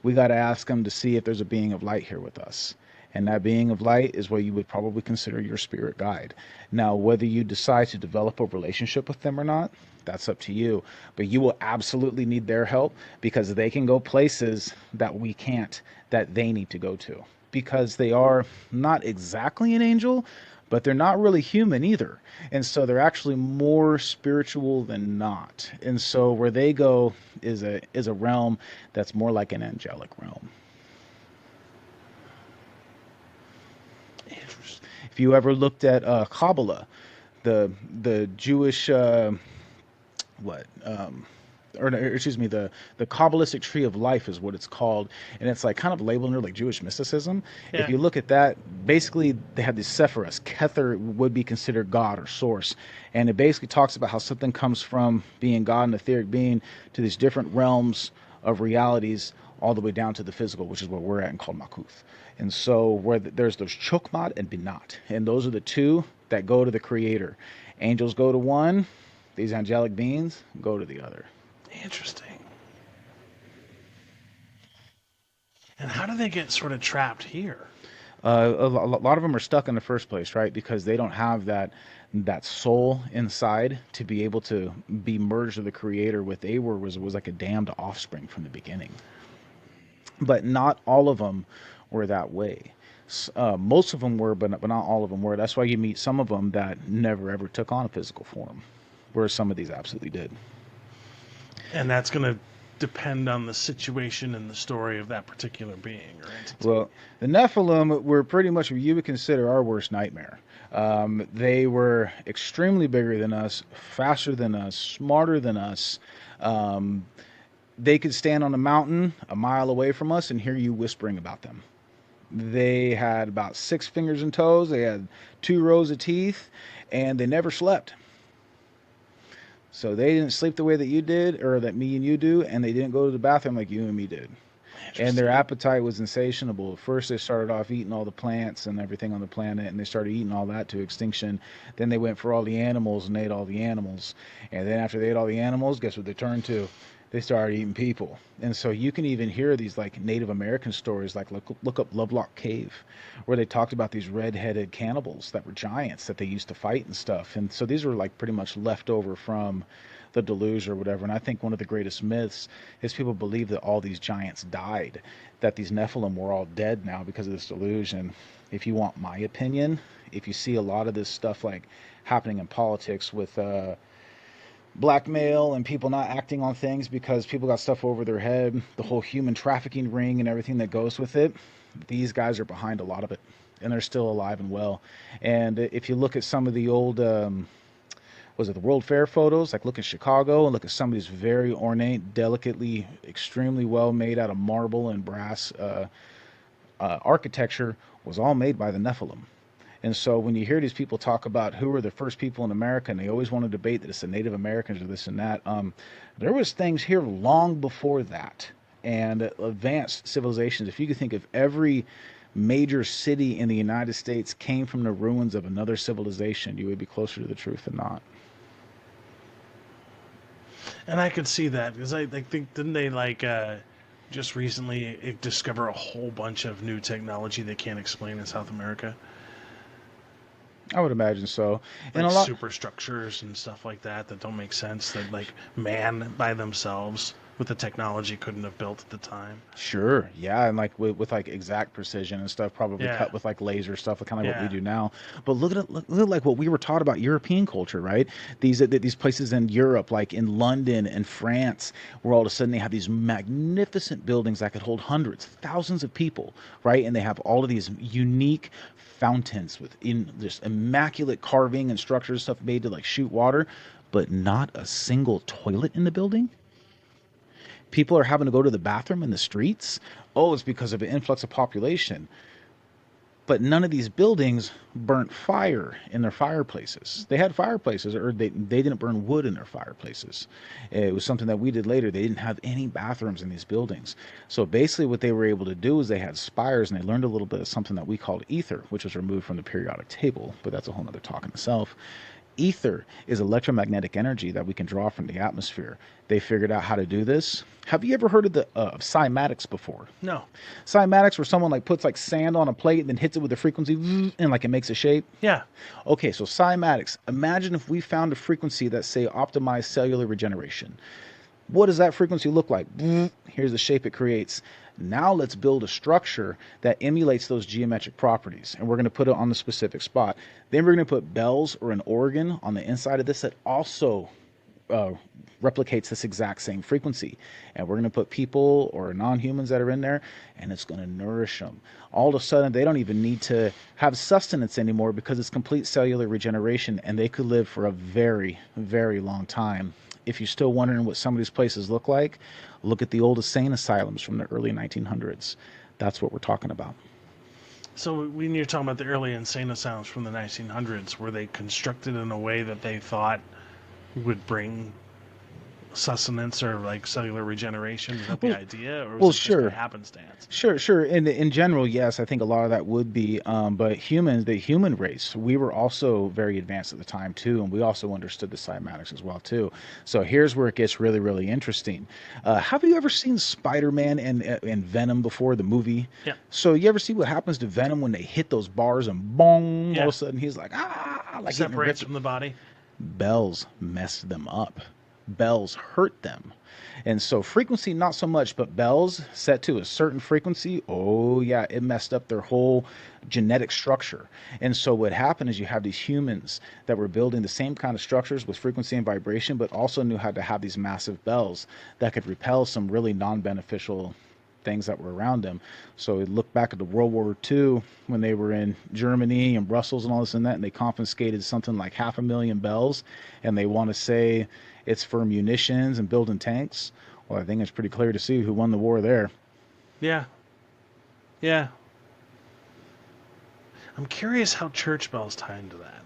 we got to ask them to see if there's a being of light here with us. And that being of light is what you would probably consider your spirit guide. Now, whether you decide to develop a relationship with them or not, that's up to you. But you will absolutely need their help because they can go places that we can't, that they need to go to. Because they are not exactly an angel, but they're not really human either. And so they're actually more spiritual than not. And so where they go is a realm that's more like an angelic realm. Interesting. If you ever looked at Kabbalah, the Jewish what or no, excuse me, the Kabbalistic tree of life is what it's called, and it's like kind of labeled under like Jewish mysticism. If Yeah. you look at that, basically they have these Sephiros. Kether would be considered God or source, and it basically talks about how something comes from being God, an etheric being, to these different realms of realities, all the way down to the physical, which is where we're at and called Makuth. And so where there's those Chokmah and Binat, and those are the two that go to the Creator. Angels go to one, these angelic beings go to the other. Interesting. And how do they get sort of trapped here? A lot of them are stuck in the first place, right? Because they don't have that soul inside to be able to be merged with the Creator. What they were was like a damned offspring from the beginning. But not all of them were that way. Most of them were, but not all of them were. That's why you meet some of them that never ever took on a physical form, whereas some of these absolutely did. And that's going to depend on the situation and the story of that particular being or entity. Well, the Nephilim were pretty much what you would consider our worst nightmare. They were extremely bigger than us, faster than us, smarter than us. They could stand on a mountain a mile away from us and hear you whispering about them. They had about 6 fingers and toes. They had 2 rows of teeth, and they never slept. So they didn't sleep the way that you did, or that me and you do, and they didn't go to the bathroom like you and me did. And their appetite was insatiable. First, they started off eating all the plants and everything on the planet, and they started eating all that to extinction. Then they went for all the animals and ate all the animals. And then after they ate all the animals, guess what they turned to? They started eating people. And so you can even hear these like Native American stories, like look up Lovelock Cave, where they talked about these red-headed cannibals that were giants that they used to fight and stuff. And so these were like pretty much left over from the deluge or whatever. And I think one of the greatest myths is people believe that all these giants died, that these Nephilim were all dead now because of this deluge. And if you want my opinion, if you see a lot of this stuff like happening in politics with blackmail and people not acting on things because people got stuff over their head, the whole human trafficking ring and everything that goes with it, these guys are behind a lot of it, and they're still alive and well. And if you look at some of the old was it the World Fair photos, like look at Chicago and look at some of these very ornate, delicately, extremely well made out of marble and brass architecture, was all made by the Nephilim. And so when you hear these people talk about who were the first people in America, and they always want to debate that it's the Native Americans or this and that, there was things here long before that. And advanced civilizations, if you could think of every major city in the United States came from the ruins of another civilization, you would be closer to the truth than not. And I could see that because I think, didn't they like just recently discover a whole bunch of new technology they can't explain in South America? I would imagine so. And Like a lot, superstructures and stuff like that don't make sense, that like man by themselves with the technology couldn't have built at the time. sure, yeah, and like with like exact precision and stuff, probably Yeah. cut with like laser stuff, like kind of like what Yeah. we do now. But look at like what we were taught about European culture, right? These places in Europe, like in London and France, where all of a sudden they have these magnificent buildings that could hold hundreds, thousands of people, right? And they have all of these unique fountains with in this immaculate carving and structures, stuff made to like shoot water, but not a single toilet in the building. People are having to go to the bathroom in the streets. Oh, it's because of an influx of population. But none of these buildings burnt fire in their fireplaces. They had fireplaces, or they didn't burn wood in their fireplaces. It was something that we did later. They didn't have any bathrooms in these buildings. So basically what they were able to do is they had spires, and they learned a little bit of something that we called ether, which was removed from the periodic table, but that's a whole other talk in itself. Ether is electromagnetic energy that we can draw from the atmosphere. They figured out how to do this. Have you ever heard of the cymatics before? No. Cymatics, where someone like puts like sand on a plate and then hits it with a frequency and like it makes a shape. Yeah. Okay, so cymatics. Imagine if we found a frequency that say optimized cellular regeneration. What does that frequency look like? Here's the shape it creates. Now let's build a structure that emulates those geometric properties, and we're going to put it on the specific spot. Then we're going to put bells or an organ on the inside of this that also replicates this exact same frequency. And we're going to put people or non-humans that are in there, and it's going to nourish them. All of a sudden, they don't even need to have sustenance anymore because it's complete cellular regeneration, and they could live for a very, very long time. If you're still wondering what some of these places look like, look at the old insane asylums from the early 1900s. That's what we're talking about. So when you're talking about the early insane asylums from the 1900s, were they constructed in a way that they thought would bring sustenance or like cellular regeneration? Is that the idea, or was it just a happenstance? Sure. In general, yes, I think a lot of that would be. But humans, the human race, we were also very advanced at the time too, and we also understood the cymatics as well too. So here's where it gets really, really interesting. Have you ever seen Spider-Man and Venom before, the movie? Yeah. So you ever see what happens to Venom when they hit those bars and bong? Yeah. All of a sudden he's like like Separates from the body. Bells messed them up. Bells hurt them. And so frequency, not so much, but bells set to a certain frequency, oh yeah, it messed up their whole genetic structure. And so what happened is you have these humans that were building the same kind of structures with frequency and vibration, but also knew how to have these massive bells that could repel some really non-beneficial things that were around them. So we look back at the World War II when they were in Germany and Brussels and all this and that, and they confiscated something like 500,000 bells, and they want to say it's for munitions and building tanks. Well, I think it's pretty clear to see who won the war there. Yeah. I'm curious how church bells tie into that.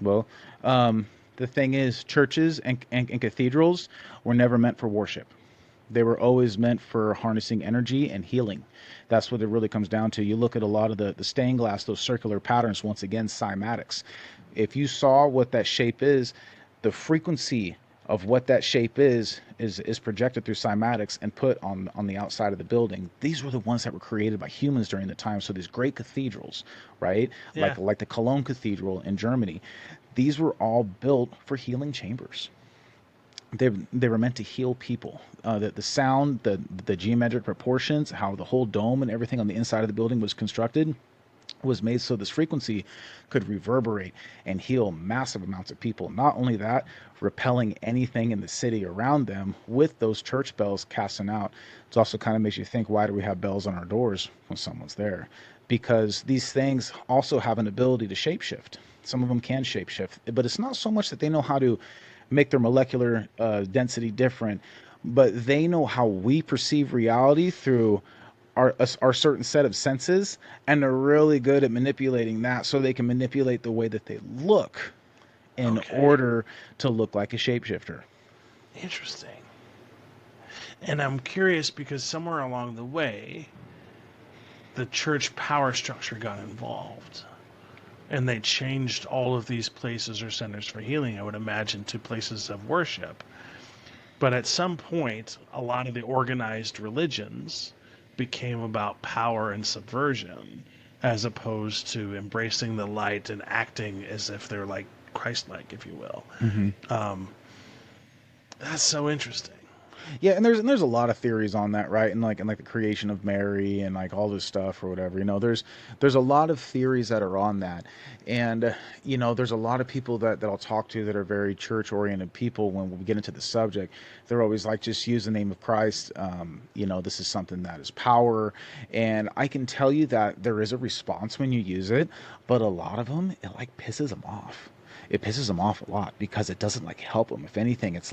Well, the thing is, churches and cathedrals were never meant for worship. They were always meant for harnessing energy and healing. That's what it really comes down to. You look at a lot of the stained glass, those circular patterns, once again, cymatics. If you saw what that shape is, the frequency of what that shape is projected through cymatics and put on the outside of the building. These were the ones that were created by humans during the time. So these great cathedrals, right? Yeah. Like the Cologne Cathedral in Germany. These were all built for healing chambers. They were meant to heal people. The sound, the geometric proportions, how the whole dome and everything on the inside of the building was constructed was made so this frequency could reverberate and heal massive amounts of people. Not only that, repelling anything in the city around them with those church bells casting out. It also kind of makes you think, why do we have bells on our doors when someone's there? Because these things also have an ability to shapeshift. Some of them can shapeshift, but it's not so much that they know how to make their molecular density different, but they know how we perceive reality through our certain set of senses, and they're really good at manipulating that so they can manipulate the way that they look in order to look like a shapeshifter. Interesting. And I'm curious because somewhere along the way, the church power structure got involved. And they changed all of these places or centers for healing, I would imagine, to places of worship. But at some point, a lot of the organized religions became about power and subversion, as opposed to embracing the light and acting as if they're like Christ-like, if you will. Mm-hmm. That's so interesting. Yeah, and there's a lot of theories on that, right? And like the creation of Mary and like all this stuff or whatever. You know, there's a lot of theories that are on that, and you know, there's a lot of people that I'll talk to that are very church oriented people. When we get into the subject, they're always like, just use the name of Christ. You know, this is something that is power, and I can tell you that there is a response when you use it, but a lot of them, it like pisses them off. it pisses them off a lot because it doesn't like help them. If anything, it's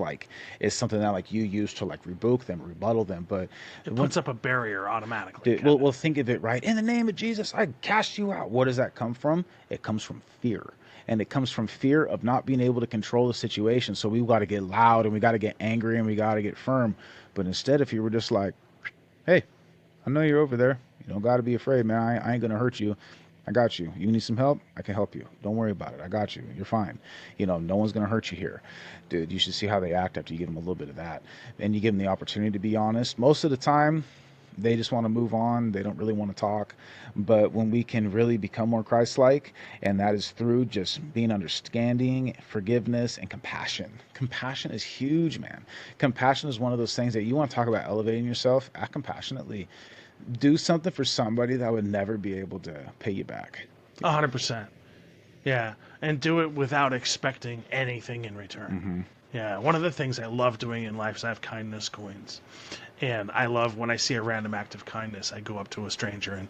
something that like you use to like rebuke them, rebuttal them. But It when, puts up a barrier automatically. well, think of it, right? In the name of Jesus, I cast you out. What does that come from? It comes from fear. And it comes from fear of not being able to control the situation. So we got to get loud and we got to get angry and we got to get firm. But instead, if you were just like, hey, I know you're over there. You don't got to be afraid, man. I ain't going to hurt you. I got you. You need some help? I can help you. Don't worry about it. I got you. You're fine. No one's going to hurt you here. Dude, you should see how they act after you give them a little bit of that. And you give them the opportunity to be honest. Most of the time, they just want to move on. They don't really want to talk. But when we can really become more Christ-like, and that is through just being understanding, forgiveness, and compassion. Compassion is huge, man. Compassion is one of those things that you want to talk about elevating yourself. Act compassionately. Do something for somebody that would never be able to pay you back. 100%. Yeah, and do it without expecting anything in return. Mm-hmm. Yeah, one of the things I love doing in life is I have kindness coins. And I love when I see a random act of kindness, I go up to a stranger and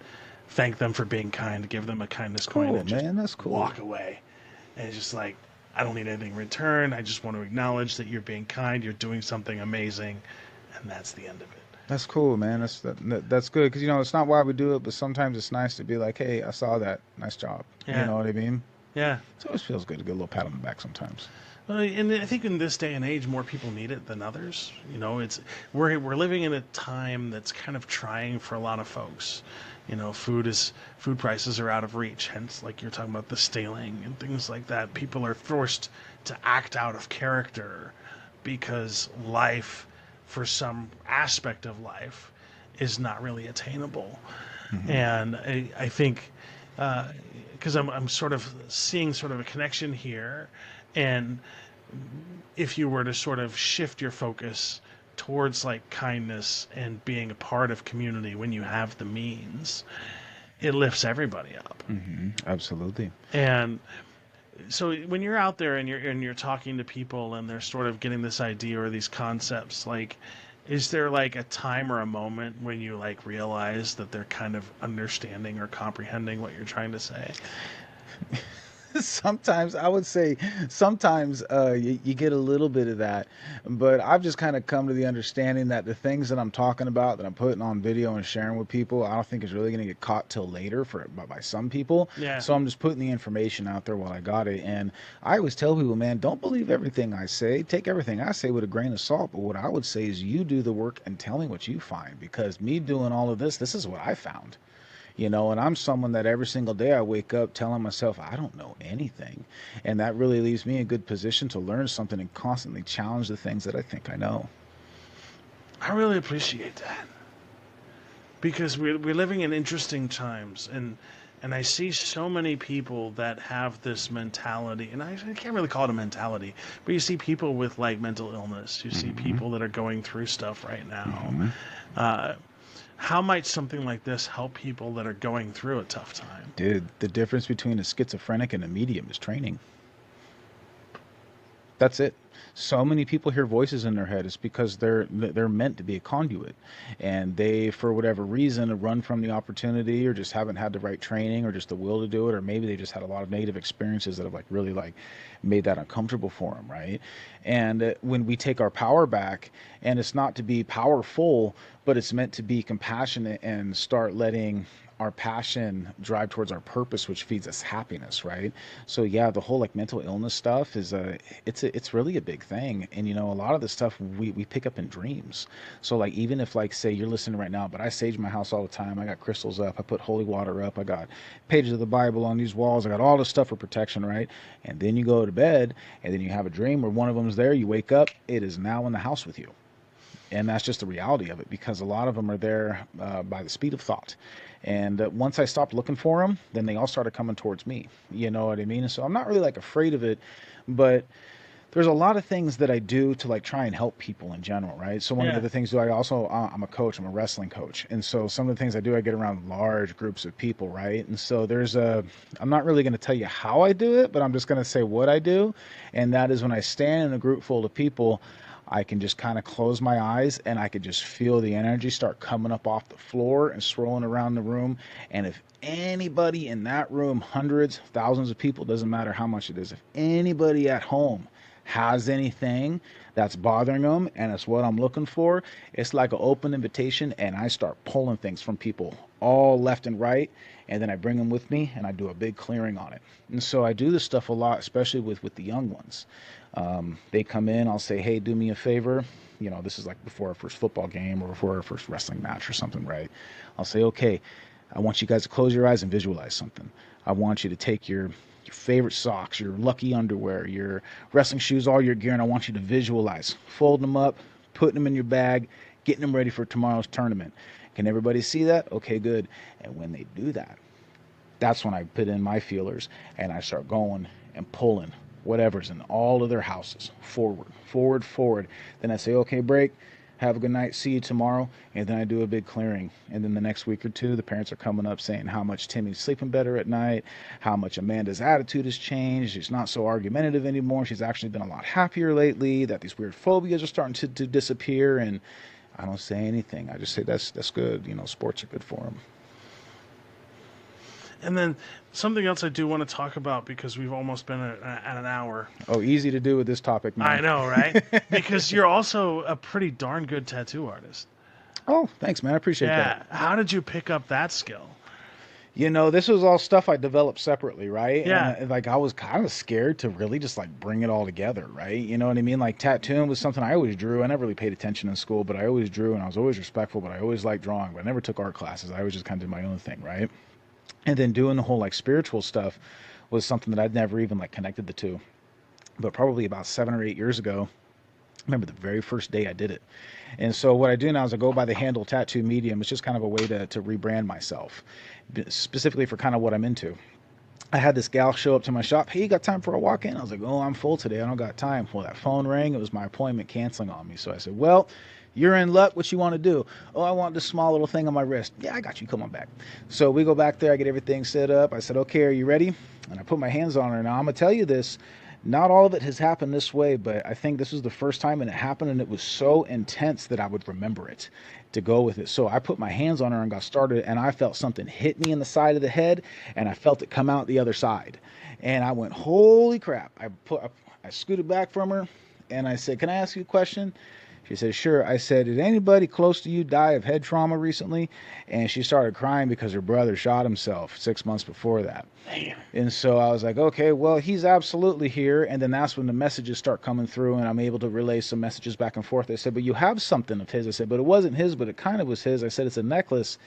thank them for being kind, give them a kindness coin, Cool, and just man. That's cool. walk away. And it's just like, I don't need anything in return. I just want to acknowledge that you're being kind, you're doing something amazing, and that's the end of it. That's cool, man. That's good because it's not why we do it, but sometimes it's nice to be like, hey, I saw that. Nice job. Yeah. You know what I mean? Yeah. It always feels good to get a little pat on the back sometimes. And I think in this day and age, more people need it than others. We're living in a time that's kind of trying for a lot of folks. Food prices are out of reach. Hence, like you're talking about the stealing and things like that. People are forced to act out of character because life, for some aspect of life, is not really attainable. Mm-hmm. And I think because I'm sort of seeing sort of a connection here. And if you were to sort of shift your focus towards like kindness and being a part of community when you have the means, it lifts everybody up. Mm-hmm. Absolutely. And so when you're out there and you're talking to people and they're sort of getting this idea or these concepts, like, is there like a time or a moment when you like realize that they're kind of understanding or comprehending what you're trying to say? Sometimes I would say you get a little bit of that, but I've just kind of come to the understanding that the things that I'm talking about, that I'm putting on video and sharing with people, I don't think is really going to get caught till later by some people. Yeah. So I'm just putting the information out there while I got it. And I always tell people, man, don't believe everything I say. Take everything I say with a grain of salt. But what I would say is you do the work and tell me what you find, because me doing all of this is what I found. And I'm someone that every single day I wake up telling myself I don't know anything. And that really leaves me in a good position to learn something and constantly challenge the things that I think I know. I really appreciate that. Because we're living in interesting times. And I see so many people that have this mentality. And I can't really call it a mentality. But you see people with like mental illness. You see people that are going through stuff right now. How might something like this help people that are going through a tough time? Dude, the difference between a schizophrenic and a medium is training. That's it. So many people hear voices in their head. It's because they're meant to be a conduit, and they, for whatever reason, run from the opportunity, or just haven't had the right training, or just the will to do it, or maybe they just had a lot of negative experiences that have like really like made that uncomfortable for them, right? And when we take our power back, and it's not to be powerful, but it's meant to be compassionate and start letting our passion drive towards our purpose, which feeds us happiness, right? So yeah, the whole like mental illness stuff is it's really a big thing. And a lot of the stuff we pick up in dreams. So like, even if like, say you're listening right now, but I sage my house all the time, I got crystals up, I put holy water up, I got pages of the Bible on these walls, I got all this stuff for protection, right? And then you go to bed and then you have a dream where one of them's there, you wake up, it is now in the house with you. And that's just the reality of it, because a lot of them are there by the speed of thought. And once I stopped looking for them, then they all started coming towards me. You know what I mean? And so I'm not really like afraid of it, but there's a lot of things that I do to like try and help people in general, right? So one of the things I'm a coach, I'm a wrestling coach. And so some of the things I do, I get around large groups of people, right? And so I'm not really going to tell you how I do it, but I'm just going to say what I do. And that is, when I stand in a group full of people, I can just kind of close my eyes and I could just feel the energy start coming up off the floor and swirling around the room. And if anybody in that room, hundreds, thousands of people, doesn't matter how much it is, if anybody at home has anything that's bothering them and it's what I'm looking for, it's like an open invitation, and I start pulling things from people all left and right, and then I bring them with me and I do a big clearing on it. And so I do this stuff a lot, especially with the young ones. They come in, I'll say, hey, do me a favor. You know, this is like before our first football game or before our first wrestling match or something, right? I'll say, okay, I want you guys to close your eyes and visualize something. I want you to take your favorite socks, your lucky underwear, your wrestling shoes, all your gear, and I want you to visualize folding them up, putting them in your bag, getting them ready for tomorrow's tournament. Can everybody see that? Okay, good. And when they do that, that's when I put in my feelers and I start going and pulling whatever's in all of their houses forward, forward, forward. Then I say, okay, break. Have a good night. See you tomorrow. And then I do a big clearing. And then the next week or two, the parents are coming up saying how much Timmy's sleeping better at night, how much Amanda's attitude has changed. She's not so argumentative anymore. She's actually been a lot happier lately, that these weird phobias are starting to disappear. And I don't say anything. I just say, that's good. You know, sports are good for them. And then something else I do want to talk about, because we've almost been at an hour. Oh, easy to do with this topic, man. I know, right? Because you're also a pretty darn good tattoo artist. Oh, thanks, man. I appreciate that. Yeah. How did you pick up that skill? You know, this was all stuff I developed separately, right? Yeah. And like, I was kind of scared to really just like bring it all together, right? You know what I mean? Like, tattooing was something I always drew. I never really paid attention in school, but I always drew, and I was always respectful, but I always liked drawing, but I never took art classes. I always just kind of did my own thing, right? And then doing the whole like spiritual stuff was something that I'd never even like connected the two. But probably about 7 or 8 years ago, I remember the very first day I did it. And so what I do now is I go by the handle tattoo medium. It's just kind of a way to rebrand myself, specifically for kind of what I'm into. I had this gal show up to my shop. Hey, you got time for a walk-in? I was like, oh, I'm full today. I don't got time. Well, that phone rang. It was my appointment canceling on me. So I said, well, you're in luck. What you want to do? Oh, I want this small little thing on my wrist. Yeah, I got you. Come on back. So we go back there. I get everything set up. I said, okay, are you ready? And I put my hands on her. Now, I'm going to tell you this. Not all of it has happened this way, but I think this was the first time, and it happened, and it was so intense that I would remember it to go with it. So I put my hands on her and got started, and I felt something hit me in the side of the head, and I felt it come out the other side. And I went, holy crap. I scooted back from her, and I said, can I ask you a question? She said, sure. I said, did anybody close to you die of head trauma recently? And she started crying because her brother shot himself 6 months before that. Damn. And so I was like, okay, well, he's absolutely here. And then that's when the messages start coming through, and I'm able to relay some messages back and forth. I said, but you have something of his. I said, but it wasn't his, but it kind of was his. I said, it's a necklace,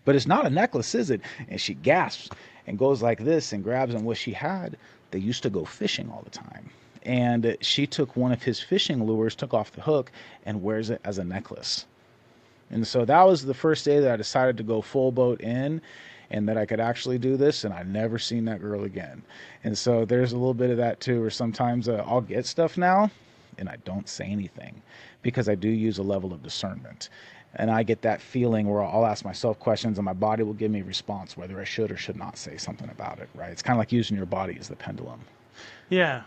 but it's not a necklace, is it? And she gasps and goes like this and grabs on what she had. They used to go fishing all the time. And she took one of his fishing lures, took off the hook, and wears it as a necklace. And so that was the first day that I decided to go full boat in, and that I could actually do this, and I've never seen that girl again. And so there's a little bit of that too, where sometimes I'll get stuff now, and I don't say anything, because I do use a level of discernment. And I get that feeling where I'll ask myself questions, and my body will give me a response, whether I should or should not say something about it, right? It's kind of like using your body as the pendulum. Yeah.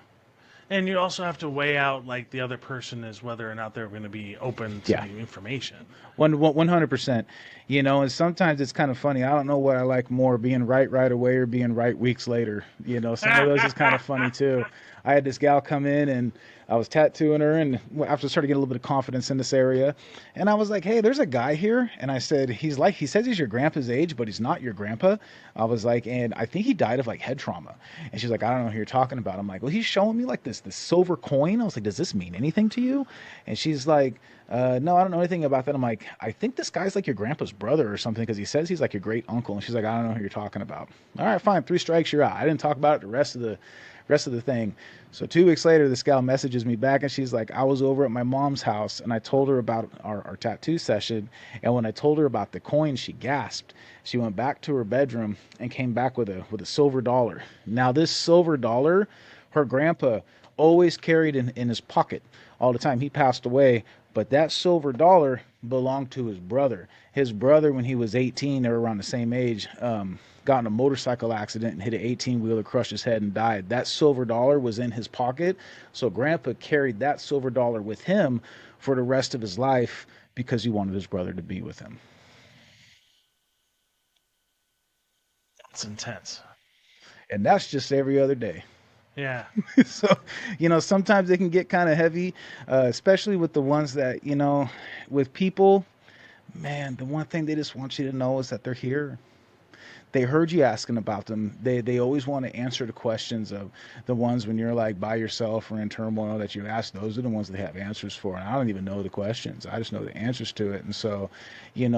And you also have to weigh out, like, the other person is whether or not they're going to be open to new information. 100%. You know, and sometimes it's kind of funny. I don't know what I like more, being right away or being right weeks later. You know, some of those is kind of funny, too. I had this gal come in, and I was tattooing her, and after I started getting a little bit of confidence in this area, and I was like, hey, there's a guy here. And I said, he says he's your grandpa's age, but he's not your grandpa. I was like, and I think he died of like head trauma. And she's like, I don't know who you're talking about. I'm like, well, he's showing me like this silver coin. I was like, does this mean anything to you? And she's like, no, I don't know anything about that. I'm like, I think this guy's like your grandpa's brother or something, because he says he's like your great uncle. And she's like, I don't know who you're talking about. All right, fine. 3 strikes, you're out. I didn't talk about it the rest of the thing. So 2 weeks later, this gal messages me back, and she's like, I was over at my mom's house, and I told her about our tattoo session. And when I told her about the coin, she gasped. She went back to her bedroom and came back with a silver dollar. Now, this silver dollar, her grandpa always carried in his pocket all the time. He passed away But that silver dollar belonged to his brother. His brother, when he was 18, they were around the same age, got in a motorcycle accident and hit an 18-wheeler, crushed his head, and died. That silver dollar was in his pocket. So Grandpa carried that silver dollar with him for the rest of his life because he wanted his brother to be with him. That's intense. And that's just every other day. Yeah. So, sometimes they can get kind of heavy, especially with the ones that, with people, man, the one thing they just want you to know is that they're here. They heard you asking about them. They always want to answer the questions of the ones when you're like by yourself or in turmoil that you ask. Those are the ones they have answers for. And I don't even know the questions. I just know the answers to it. And so,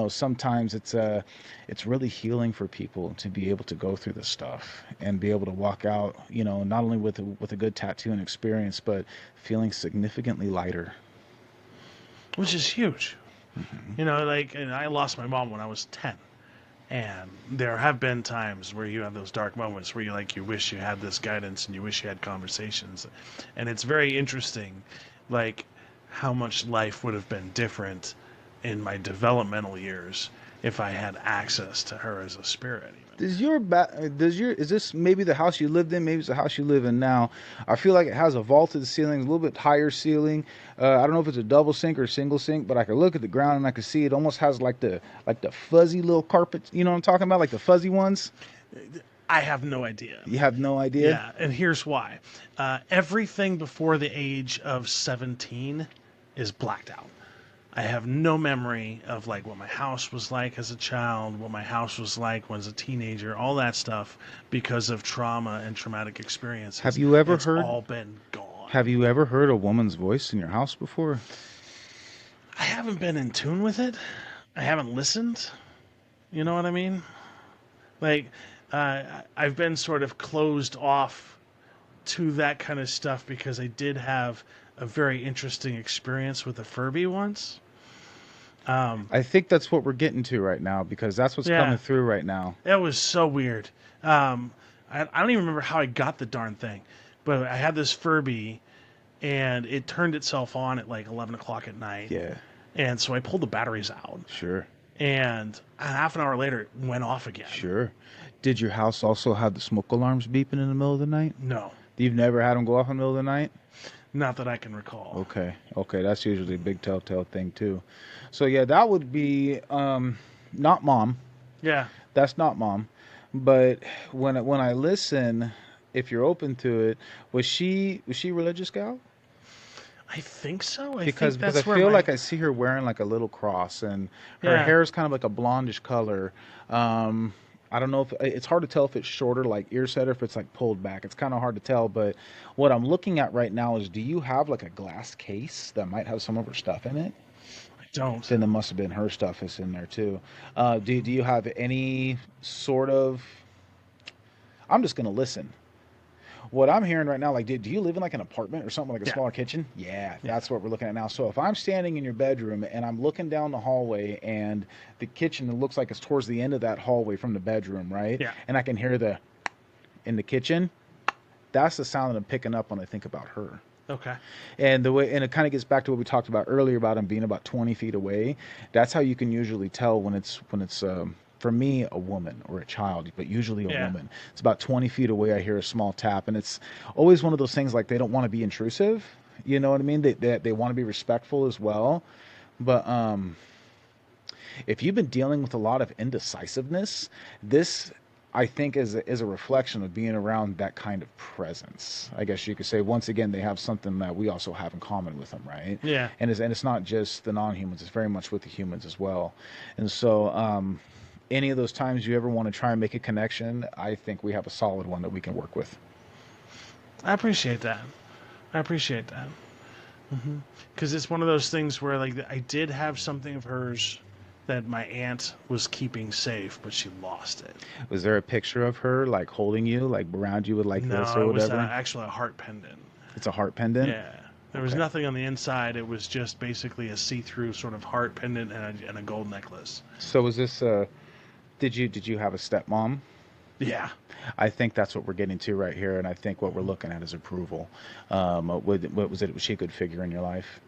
sometimes it's really healing for people to be able to go through this stuff and be able to walk out, not only with a good tattoo and experience, but feeling significantly lighter. Which is huge. Mm-hmm. And I lost my mom when I was 10. And there have been times where you have those dark moments where you wish you had this guidance and you wish you had conversations. And it's very interesting, how much life would have been different in my developmental years if I had access to her as a spirit. Is this maybe the house you lived in? Maybe it's the house you live in now. I feel like it has a vaulted ceiling, a little bit higher ceiling. I don't know if it's a double sink or a single sink, but I can look at the ground and I can see it almost has like the fuzzy little carpets. You know what I'm talking about? Like the fuzzy ones. I have no idea. You have no idea? Yeah, and here's why. Everything before the age of 17 is blacked out. I have no memory of what my house was like as a child, what my house was like when I was a teenager, all that stuff because of trauma and traumatic experiences. Have you ever it's heard? All been gone. Have you ever heard a woman's voice in your house before? I haven't been in tune with it. I haven't listened. You know what I mean? I've been sort of closed off to that kind of stuff because I did have a very interesting experience with a Furby once. I think that's what we're getting to right now because that's what's coming through right now. That was so weird. I don't even remember how I got the darn thing, but I had this Furby, and it turned itself on at 11 o'clock at night. Yeah. And so I pulled the batteries out. Sure. And half an hour later, it went off again. Sure. Did your house also have the smoke alarms beeping in the middle of the night? No. You've never had them go off in the middle of the night? Not that I can recall. Okay, that's usually a big telltale thing too. So yeah, that would be not mom. Yeah. That's not mom. But when I listen, if you're open to it, was she religious gal? I think so. Because I feel like I see her wearing a little cross, and her hair is kind of like a blondish color. I don't know if it's hard to tell if it's shorter, like ear set, or if it's pulled back. It's kind of hard to tell. But what I'm looking at right now is, do you have a glass case that might have some of her stuff in it? I don't. Then it must have been her stuff is in there too. Do you have any sort of? I'm just gonna listen. What I'm hearing right now, do you live in an apartment or something, a smaller kitchen? Yeah, that's what we're looking at now. So if I'm standing in your bedroom and I'm looking down the hallway and the kitchen, it looks like it's towards the end of that hallway from the bedroom, right? Yeah. And I can hear in the kitchen, that's the sound that I'm picking up when I think about her. Okay. And it kind of gets back to what we talked about earlier about him being about 20 feet away. That's how you can usually tell when it's for me, a woman or a child, but usually a woman. It's about 20 feet away. I hear a small tap, and it's always one of those things they don't want to be intrusive. You know what I mean? They want to be respectful as well. But if you've been dealing with a lot of indecisiveness, this, I think, is a reflection of being around that kind of presence. I guess you could say, once again, they have something that we also have in common with them, right? Yeah. And it's not just the non-humans. It's very much with the humans as well. And so any of those times you ever want to try and make a connection, I think we have a solid one that we can work with. I appreciate that. Because it's one of those things where I did have something of hers that my aunt was keeping safe, but she lost it. Was there a picture of her holding you, around you with this or whatever? No, it was actually a heart pendant. It's a heart pendant? Yeah. There was nothing on the inside. It was just basically a see-through sort of heart pendant and a gold necklace. So was this did you have a stepmom? Yeah. I think that's what we're getting to right here, and I think what we're looking at is approval. What was it? Was she a good figure in your life?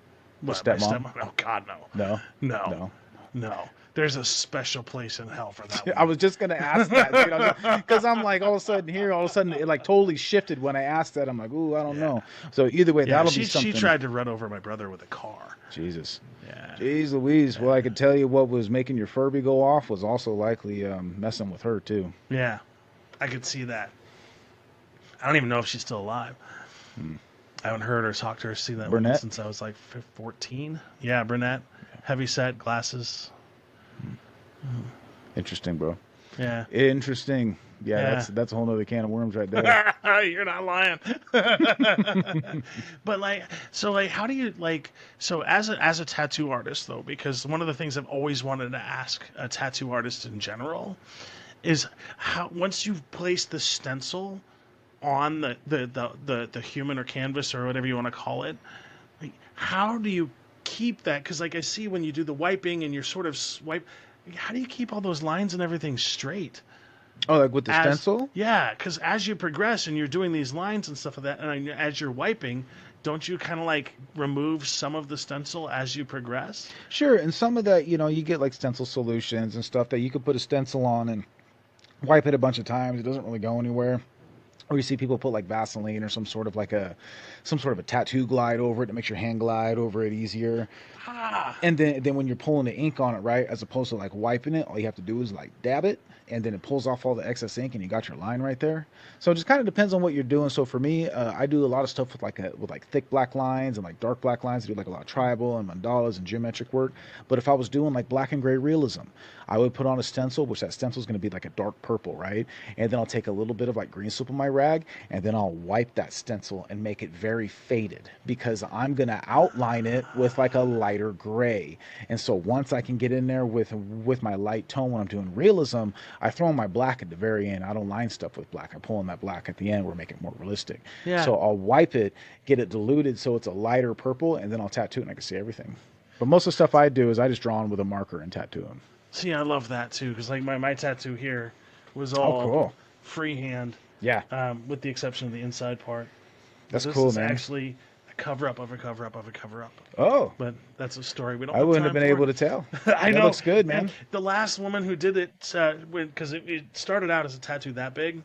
What, my stepmom? stepmom? Oh God, No. no. There's a special place in hell for that one. I was just gonna ask that, dude, because I'm like, all of a sudden it like totally shifted when I asked that. I'm like, ooh, I don't know. So either way, Yeah, that'll be something. she tried to run over my brother with a car. Jesus. Yeah. Jeez Louise. Well, I could tell you what was making your Furby go off was also likely messing with her too. Yeah, I could see that. I don't even know if she's still alive. I haven't heard or talked to her, seen that woman Brunette? since I was like 14. Yeah, brunette, heavy set, glasses. Interesting, bro. Yeah. Interesting. Yeah, Yeah. that's a whole nother can of worms right there. You're not lying. But like, so like, how do you like? So as a tattoo artist though, because one of the things I've always wanted to ask a tattoo artist in general is how once you've placed the stencil on the human or canvas or whatever you want to call it, like, how do you keep that? Because like I see when you do the wiping and you're sort of swipe, how do you keep all those lines and everything straight? Oh, like with the stencil? Yeah, because as you progress and you're doing these lines and stuff like that, and as you're wiping, don't you kind of like remove some of the stencil as you progress? Sure, and some of that, you get like stencil solutions and stuff that you could put a stencil on and wipe it a bunch of times. It doesn't really go anywhere. Or you see people put like Vaseline or some sort of a tattoo glide over it to make your hand glide over it easier. And then when you're pulling the ink on it, right, as opposed to like wiping it, all you have to do is like dab it, and then it pulls off all the excess ink, and you got your line right there. So it just kind of depends on what you're doing. So for me, I do a lot of stuff with like thick black lines and like dark black lines. I do like a lot of tribal and mandalas and geometric work. But if I was doing like black and gray realism, I would put on a stencil, which that stencil is going to be like a dark purple, right? And then I'll take a little bit of like green soap on my rag, and then I'll wipe that stencil and make it very faded, because I'm going to outline it with like a lighter gray. And so once I can get in there with my light tone when I'm doing realism, I throw in my black at the very end. I don't line stuff with black. I pull in that black at the end where I make it more realistic. Yeah. So I'll wipe it, get it diluted so it's a lighter purple, and then I'll tattoo it and I can see everything. But most of the stuff I do is I just draw on with a marker and tattoo them. See, I love that too, because like my tattoo here was all cool. freehand. Yeah. With the exception of the inside part. That's this cool, is man. Actually a cover up of a cover up of a cover up. Oh. But that's a story we don't. I wouldn't have been able to tell. I know. That looks good, man. And the last woman who did it, because it started out as a tattoo that big,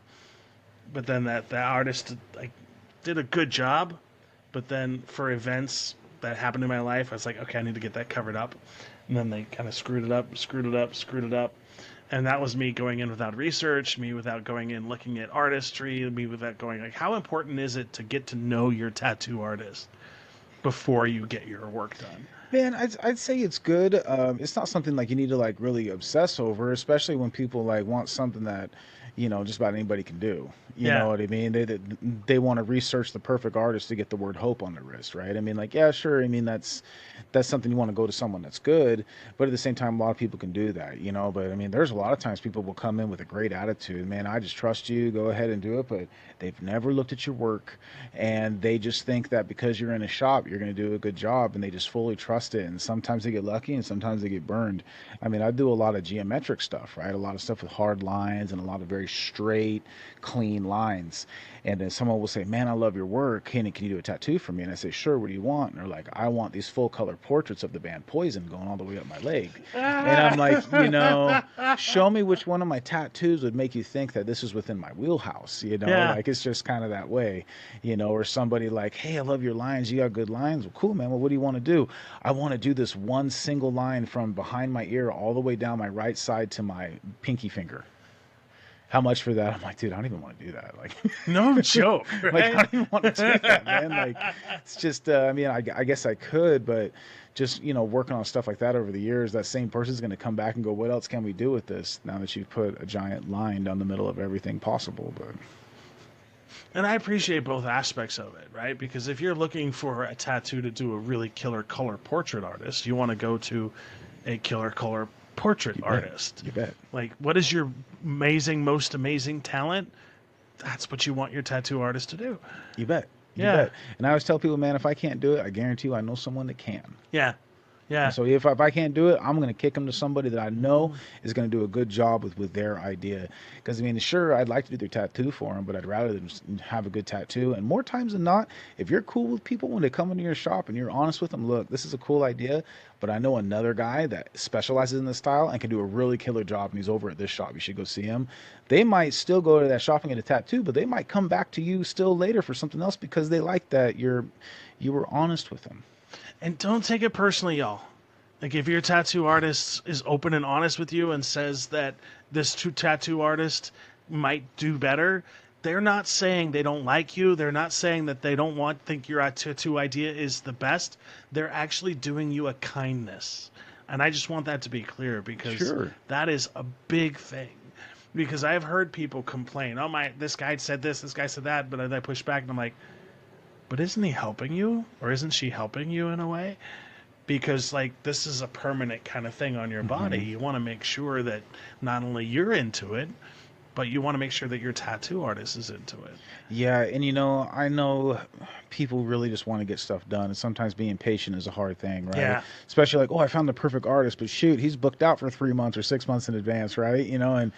but then the artist like did a good job, but then for events that happened in my life, I was like, okay, I need to get that covered up, and then they kind of screwed it up. And that was me going in without research, me without going in looking at artistry, me without going like, how important is it to get to know your tattoo artist before you get your work done? Man, I'd say it's good. It's not something like you need to like really obsess over, especially when people like want something that, just about anybody can do. You know what I mean? They want to research the perfect artist to get the word hope on their wrist, right? I mean, like, yeah, sure. I mean, that's something you want to go to someone that's good, but at the same time, a lot of people can do that, But I mean, there's a lot of times people will come in with a great attitude. Man, I just trust you. Go ahead and do it. But they've never looked at your work, and they just think that because you're in a shop, you're going to do a good job, and they just fully trust it. And sometimes they get lucky, and sometimes they get burned. I mean, I do a lot of geometric stuff, right? A lot of stuff with hard lines and a lot of very straight, clean lines. And then someone will say, man, I love your work. Can you do a tattoo for me? And I say, sure, what do you want? And they're like, I want these full color portraits of the band Poison going all the way up my leg. And I'm like, show me which one of my tattoos would make you think that this is within my wheelhouse. Like it's just kind of that way, or somebody like, hey, I love your lines. You got good lines. Well, cool, man. Well, what do you want to do? I want to do this one single line from behind my ear all the way down my right side to my pinky finger. How much for that? I'm like, dude, I don't even want to do that. Like, no joke. Right? Like, I don't even want to do that, man. Like, it's just, I mean, I guess I could, but just, working on stuff like that over the years, that same person's going to come back and go, what else can we do with this now that you've put a giant line down the middle of everything possible? But And I appreciate both aspects of it, right? Because if you're looking for a tattoo to do a really killer color portrait artist, you want to go to a killer color portrait artist. You bet. Like, what is your most amazing talent? That's what you want your tattoo artist to do. You bet. You bet. And I always tell people, man, if I can't do it, I guarantee you I know someone that can. Yeah. Yeah. And so if I can't do it, I'm going to kick them to somebody that I know is going to do a good job with their idea. Because, I mean, sure, I'd like to do their tattoo for them, but I'd rather them just have a good tattoo. And more times than not, if you're cool with people when they come into your shop and you're honest with them, look, this is a cool idea, but I know another guy that specializes in this style and can do a really killer job, and he's over at this shop. You should go see him. They might still go to that shop and get a tattoo, but they might come back to you still later for something else because they like that you were honest with them. And don't take it personally, y'all. Like, if your tattoo artist is open and honest with you and says that this tattoo artist might do better, they're not saying they don't like you. They're not saying that they don't think your tattoo idea is the best. They're actually doing you a kindness. And I just want that to be clear, because that is a big thing. Because I've heard people complain, this guy said this guy said that, but I push back and I'm like, but isn't he helping you? Or isn't she helping you in a way? Because, like, this is a permanent kind of thing on your body. You want to make sure that not only you're into it, but you want to make sure that your tattoo artist is into it. Yeah, and I know people really just want to get stuff done, and sometimes being patient is a hard thing, right? Yeah. Especially like, I found the perfect artist, but shoot, he's booked out for 3 months or 6 months in advance, right? And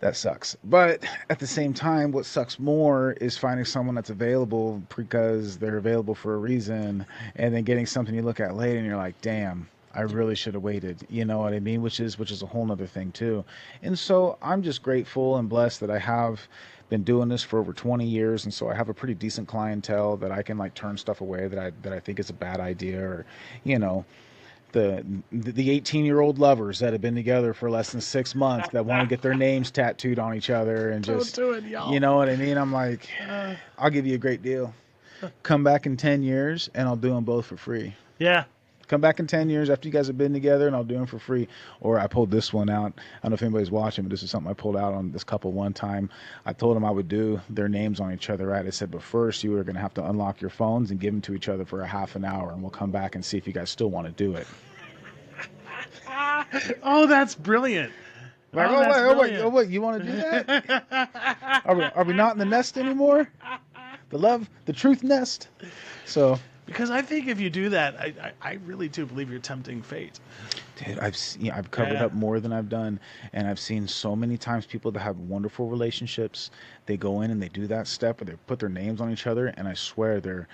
that sucks. But at the same time, what sucks more is finding someone that's available because they're available for a reason, and then getting something you look at later and you're like, damn, I really should have waited. You know what I mean? Which is a whole nother thing too. And so I'm just grateful and blessed that I have been doing this for over 20 years. And so I have a pretty decent clientele that I can like turn stuff away that I think is a bad idea, or, the 18-year-old lovers that have been together for less than 6 months that want to get their names tattooed on each other and just, Don't do it, y'all. you know what I mean? I'm like, I'll give you a great deal. Come back in 10 years and I'll do them both for free. Yeah. Come back in 10 years after you guys have been together and I'll do them for free. Or I pulled this one out. I don't know if anybody's watching, but this is something I pulled out on this couple one time. I told them I would do their names on each other, right? I said, but first you are going to have to unlock your phones and give them to each other for a half an hour, and we'll come back and see if you guys still want to do it. Oh, that's brilliant. Like, wait, you want to do that? Are we not in the nest anymore? The truth nest? So... Because I think if you do that, I really do believe you're tempting fate. Dude, I've covered up more than I've done, and I've seen so many times people that have wonderful relationships, they go in and they do that step, or they put their names on each other, and I swear they're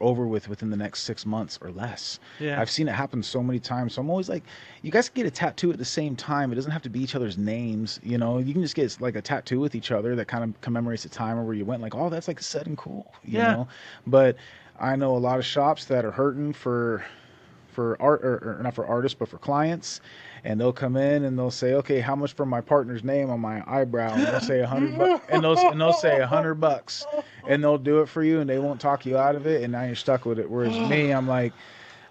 over within the next 6 months or less. Yeah. I've seen it happen so many times. So I'm always like, you guys can get a tattoo at the same time. It doesn't have to be each other's names. You can just get like a tattoo with each other that kind of commemorates a time where you went like, oh, that's like set and cool. You know, but I know a lot of shops that are hurting for art, or not for artists, but for clients, and they'll come in and they'll say, okay, how much for my partner's name on my eyebrow? And they'll say $100, and they'll say $100, and they'll do it for you, and they won't talk you out of it, and now you're stuck with it. Whereas me, I'm like,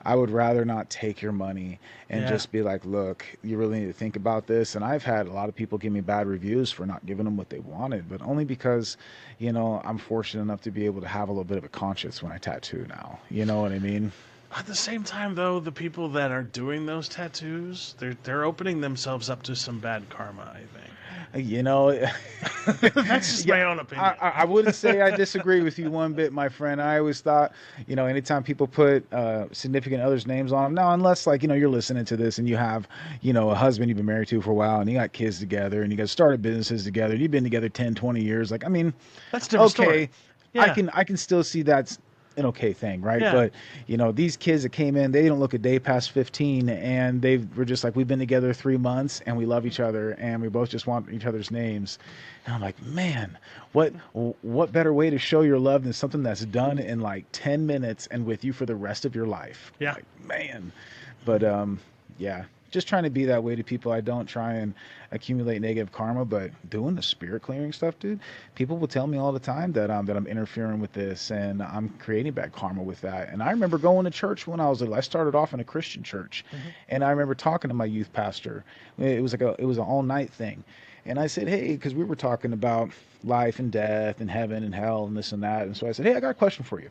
I would rather not take your money and just be like, look, you really need to think about this. And I've had a lot of people give me bad reviews for not giving them what they wanted, but only because, I'm fortunate enough to be able to have a little bit of a conscience when I tattoo now. You know what I mean? At the same time, though, the people that are doing those tattoos, they're opening themselves up to some bad karma, I think. That's just my own opinion. I wouldn't say I disagree with you one bit, my friend. I always thought, anytime people put significant others' names on them, now, unless you're listening to this and you have, a husband you've been married to for a while and you got kids together and you guys started businesses together and you've been together 10, 20 years. That's a different story. Yeah. I can still see that's an okay thing, right? Yeah. But these kids that came in, they don't look a day past 15, and they were just like, we've been together 3 months and we love each other and we both just want each other's names. And I'm like, man, what better way to show your love than something that's done in like 10 minutes and with you for the rest of your life? Yeah. Like, man. But just trying to be that way to people. I don't try and accumulate negative karma, but doing the spirit clearing stuff, dude, people will tell me all the time that I'm interfering with this and I'm creating bad karma with that. And I remember going to church when I was little. I started off in a Christian church, and I remember talking to my youth pastor. It was an all night thing. And I said, hey, because we were talking about, life and death and heaven and hell and this and that. And so I said, hey, I got a question for you.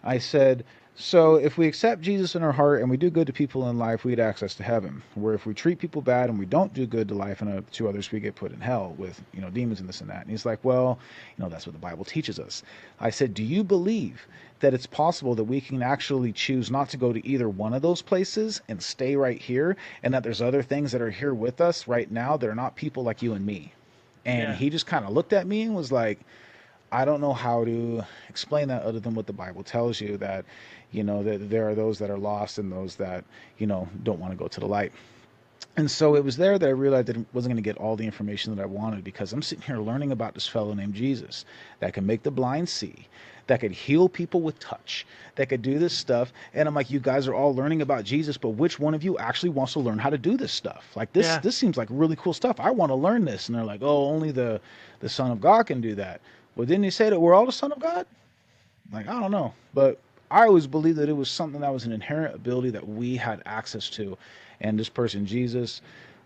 I said, so if we accept Jesus in our heart and we do good to people in life, we get access to heaven. Where if we treat people bad and we don't do good to life and to others, we get put in hell with, demons and this and that. And he's like, well, that's what the Bible teaches us. I said, do you believe that it's possible that we can actually choose not to go to either one of those places and stay right here, and that there's other things that are here with us right now that are not people like you and me? And he just kind of looked at me and was like, I don't know how to explain that other than what the Bible tells you, that, that there are those that are lost and those that, don't want to go to the light. And so it was there that I realized that I wasn't going to get all the information that I wanted, because I'm sitting here learning about this fellow named Jesus that can make the blind see, that could heal people with touch, that could do this stuff. And I'm like, you guys are all learning about Jesus, but which one of you actually wants to learn how to do this stuff? Like this seems like really cool stuff. I want to learn this. And they're like, oh, only the Son of God can do that. Well, didn't he say that we're all the Son of God? Like, I don't know. But I always believed that it was something that was an inherent ability that we had access to. And this person, Jesus,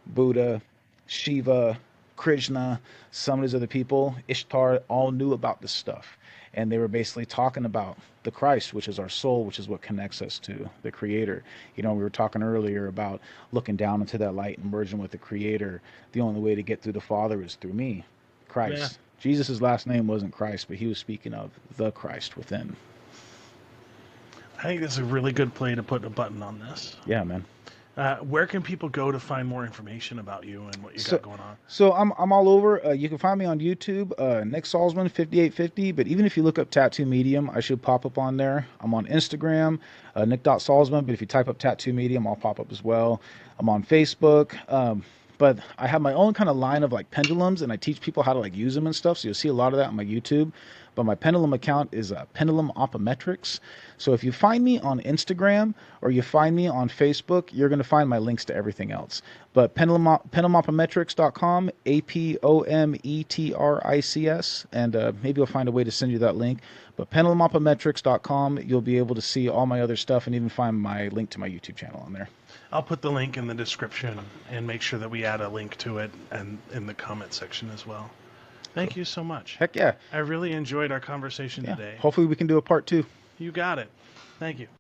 Buddha, Shiva, Krishna, some of these other people, Ishtar, all knew about this stuff. And they were basically talking about the Christ, which is our soul, which is what connects us to the Creator. We were talking earlier about looking down into that light and merging with the Creator. The only way to get through the Father is through me, Christ. Yeah. Jesus' last name wasn't Christ, but he was speaking of the Christ within. I think this is a really good play to put a button on this. Yeah, man. Where can people go to find more information about you and what you got going on? So I'm all over. You can find me on YouTube, Nick Salzman 5850. But even if you look up Tattoo Medium, I should pop up on there. I'm on Instagram, Nick.Salzman. But if you type up Tattoo Medium, I'll pop up as well. I'm on Facebook. But I have my own kind of line of like pendulums, and I teach people how to like use them and stuff. So you'll see a lot of that on my YouTube. But my pendulum account is Pendulum Opometrics. So if you find me on Instagram or you find me on Facebook, you're going to find my links to everything else. But pendulumopometrics.com, APOMETRICS, and maybe I'll find a way to send you that link. But pendulumopometrics.com, you'll be able to see all my other stuff and even find my link to my YouTube channel on there. I'll put the link in the description and make sure that we add a link to it and in the comment section as well. Thank you so much. Heck yeah. I really enjoyed our conversation today. Hopefully we can do a part 2. You got it. Thank you.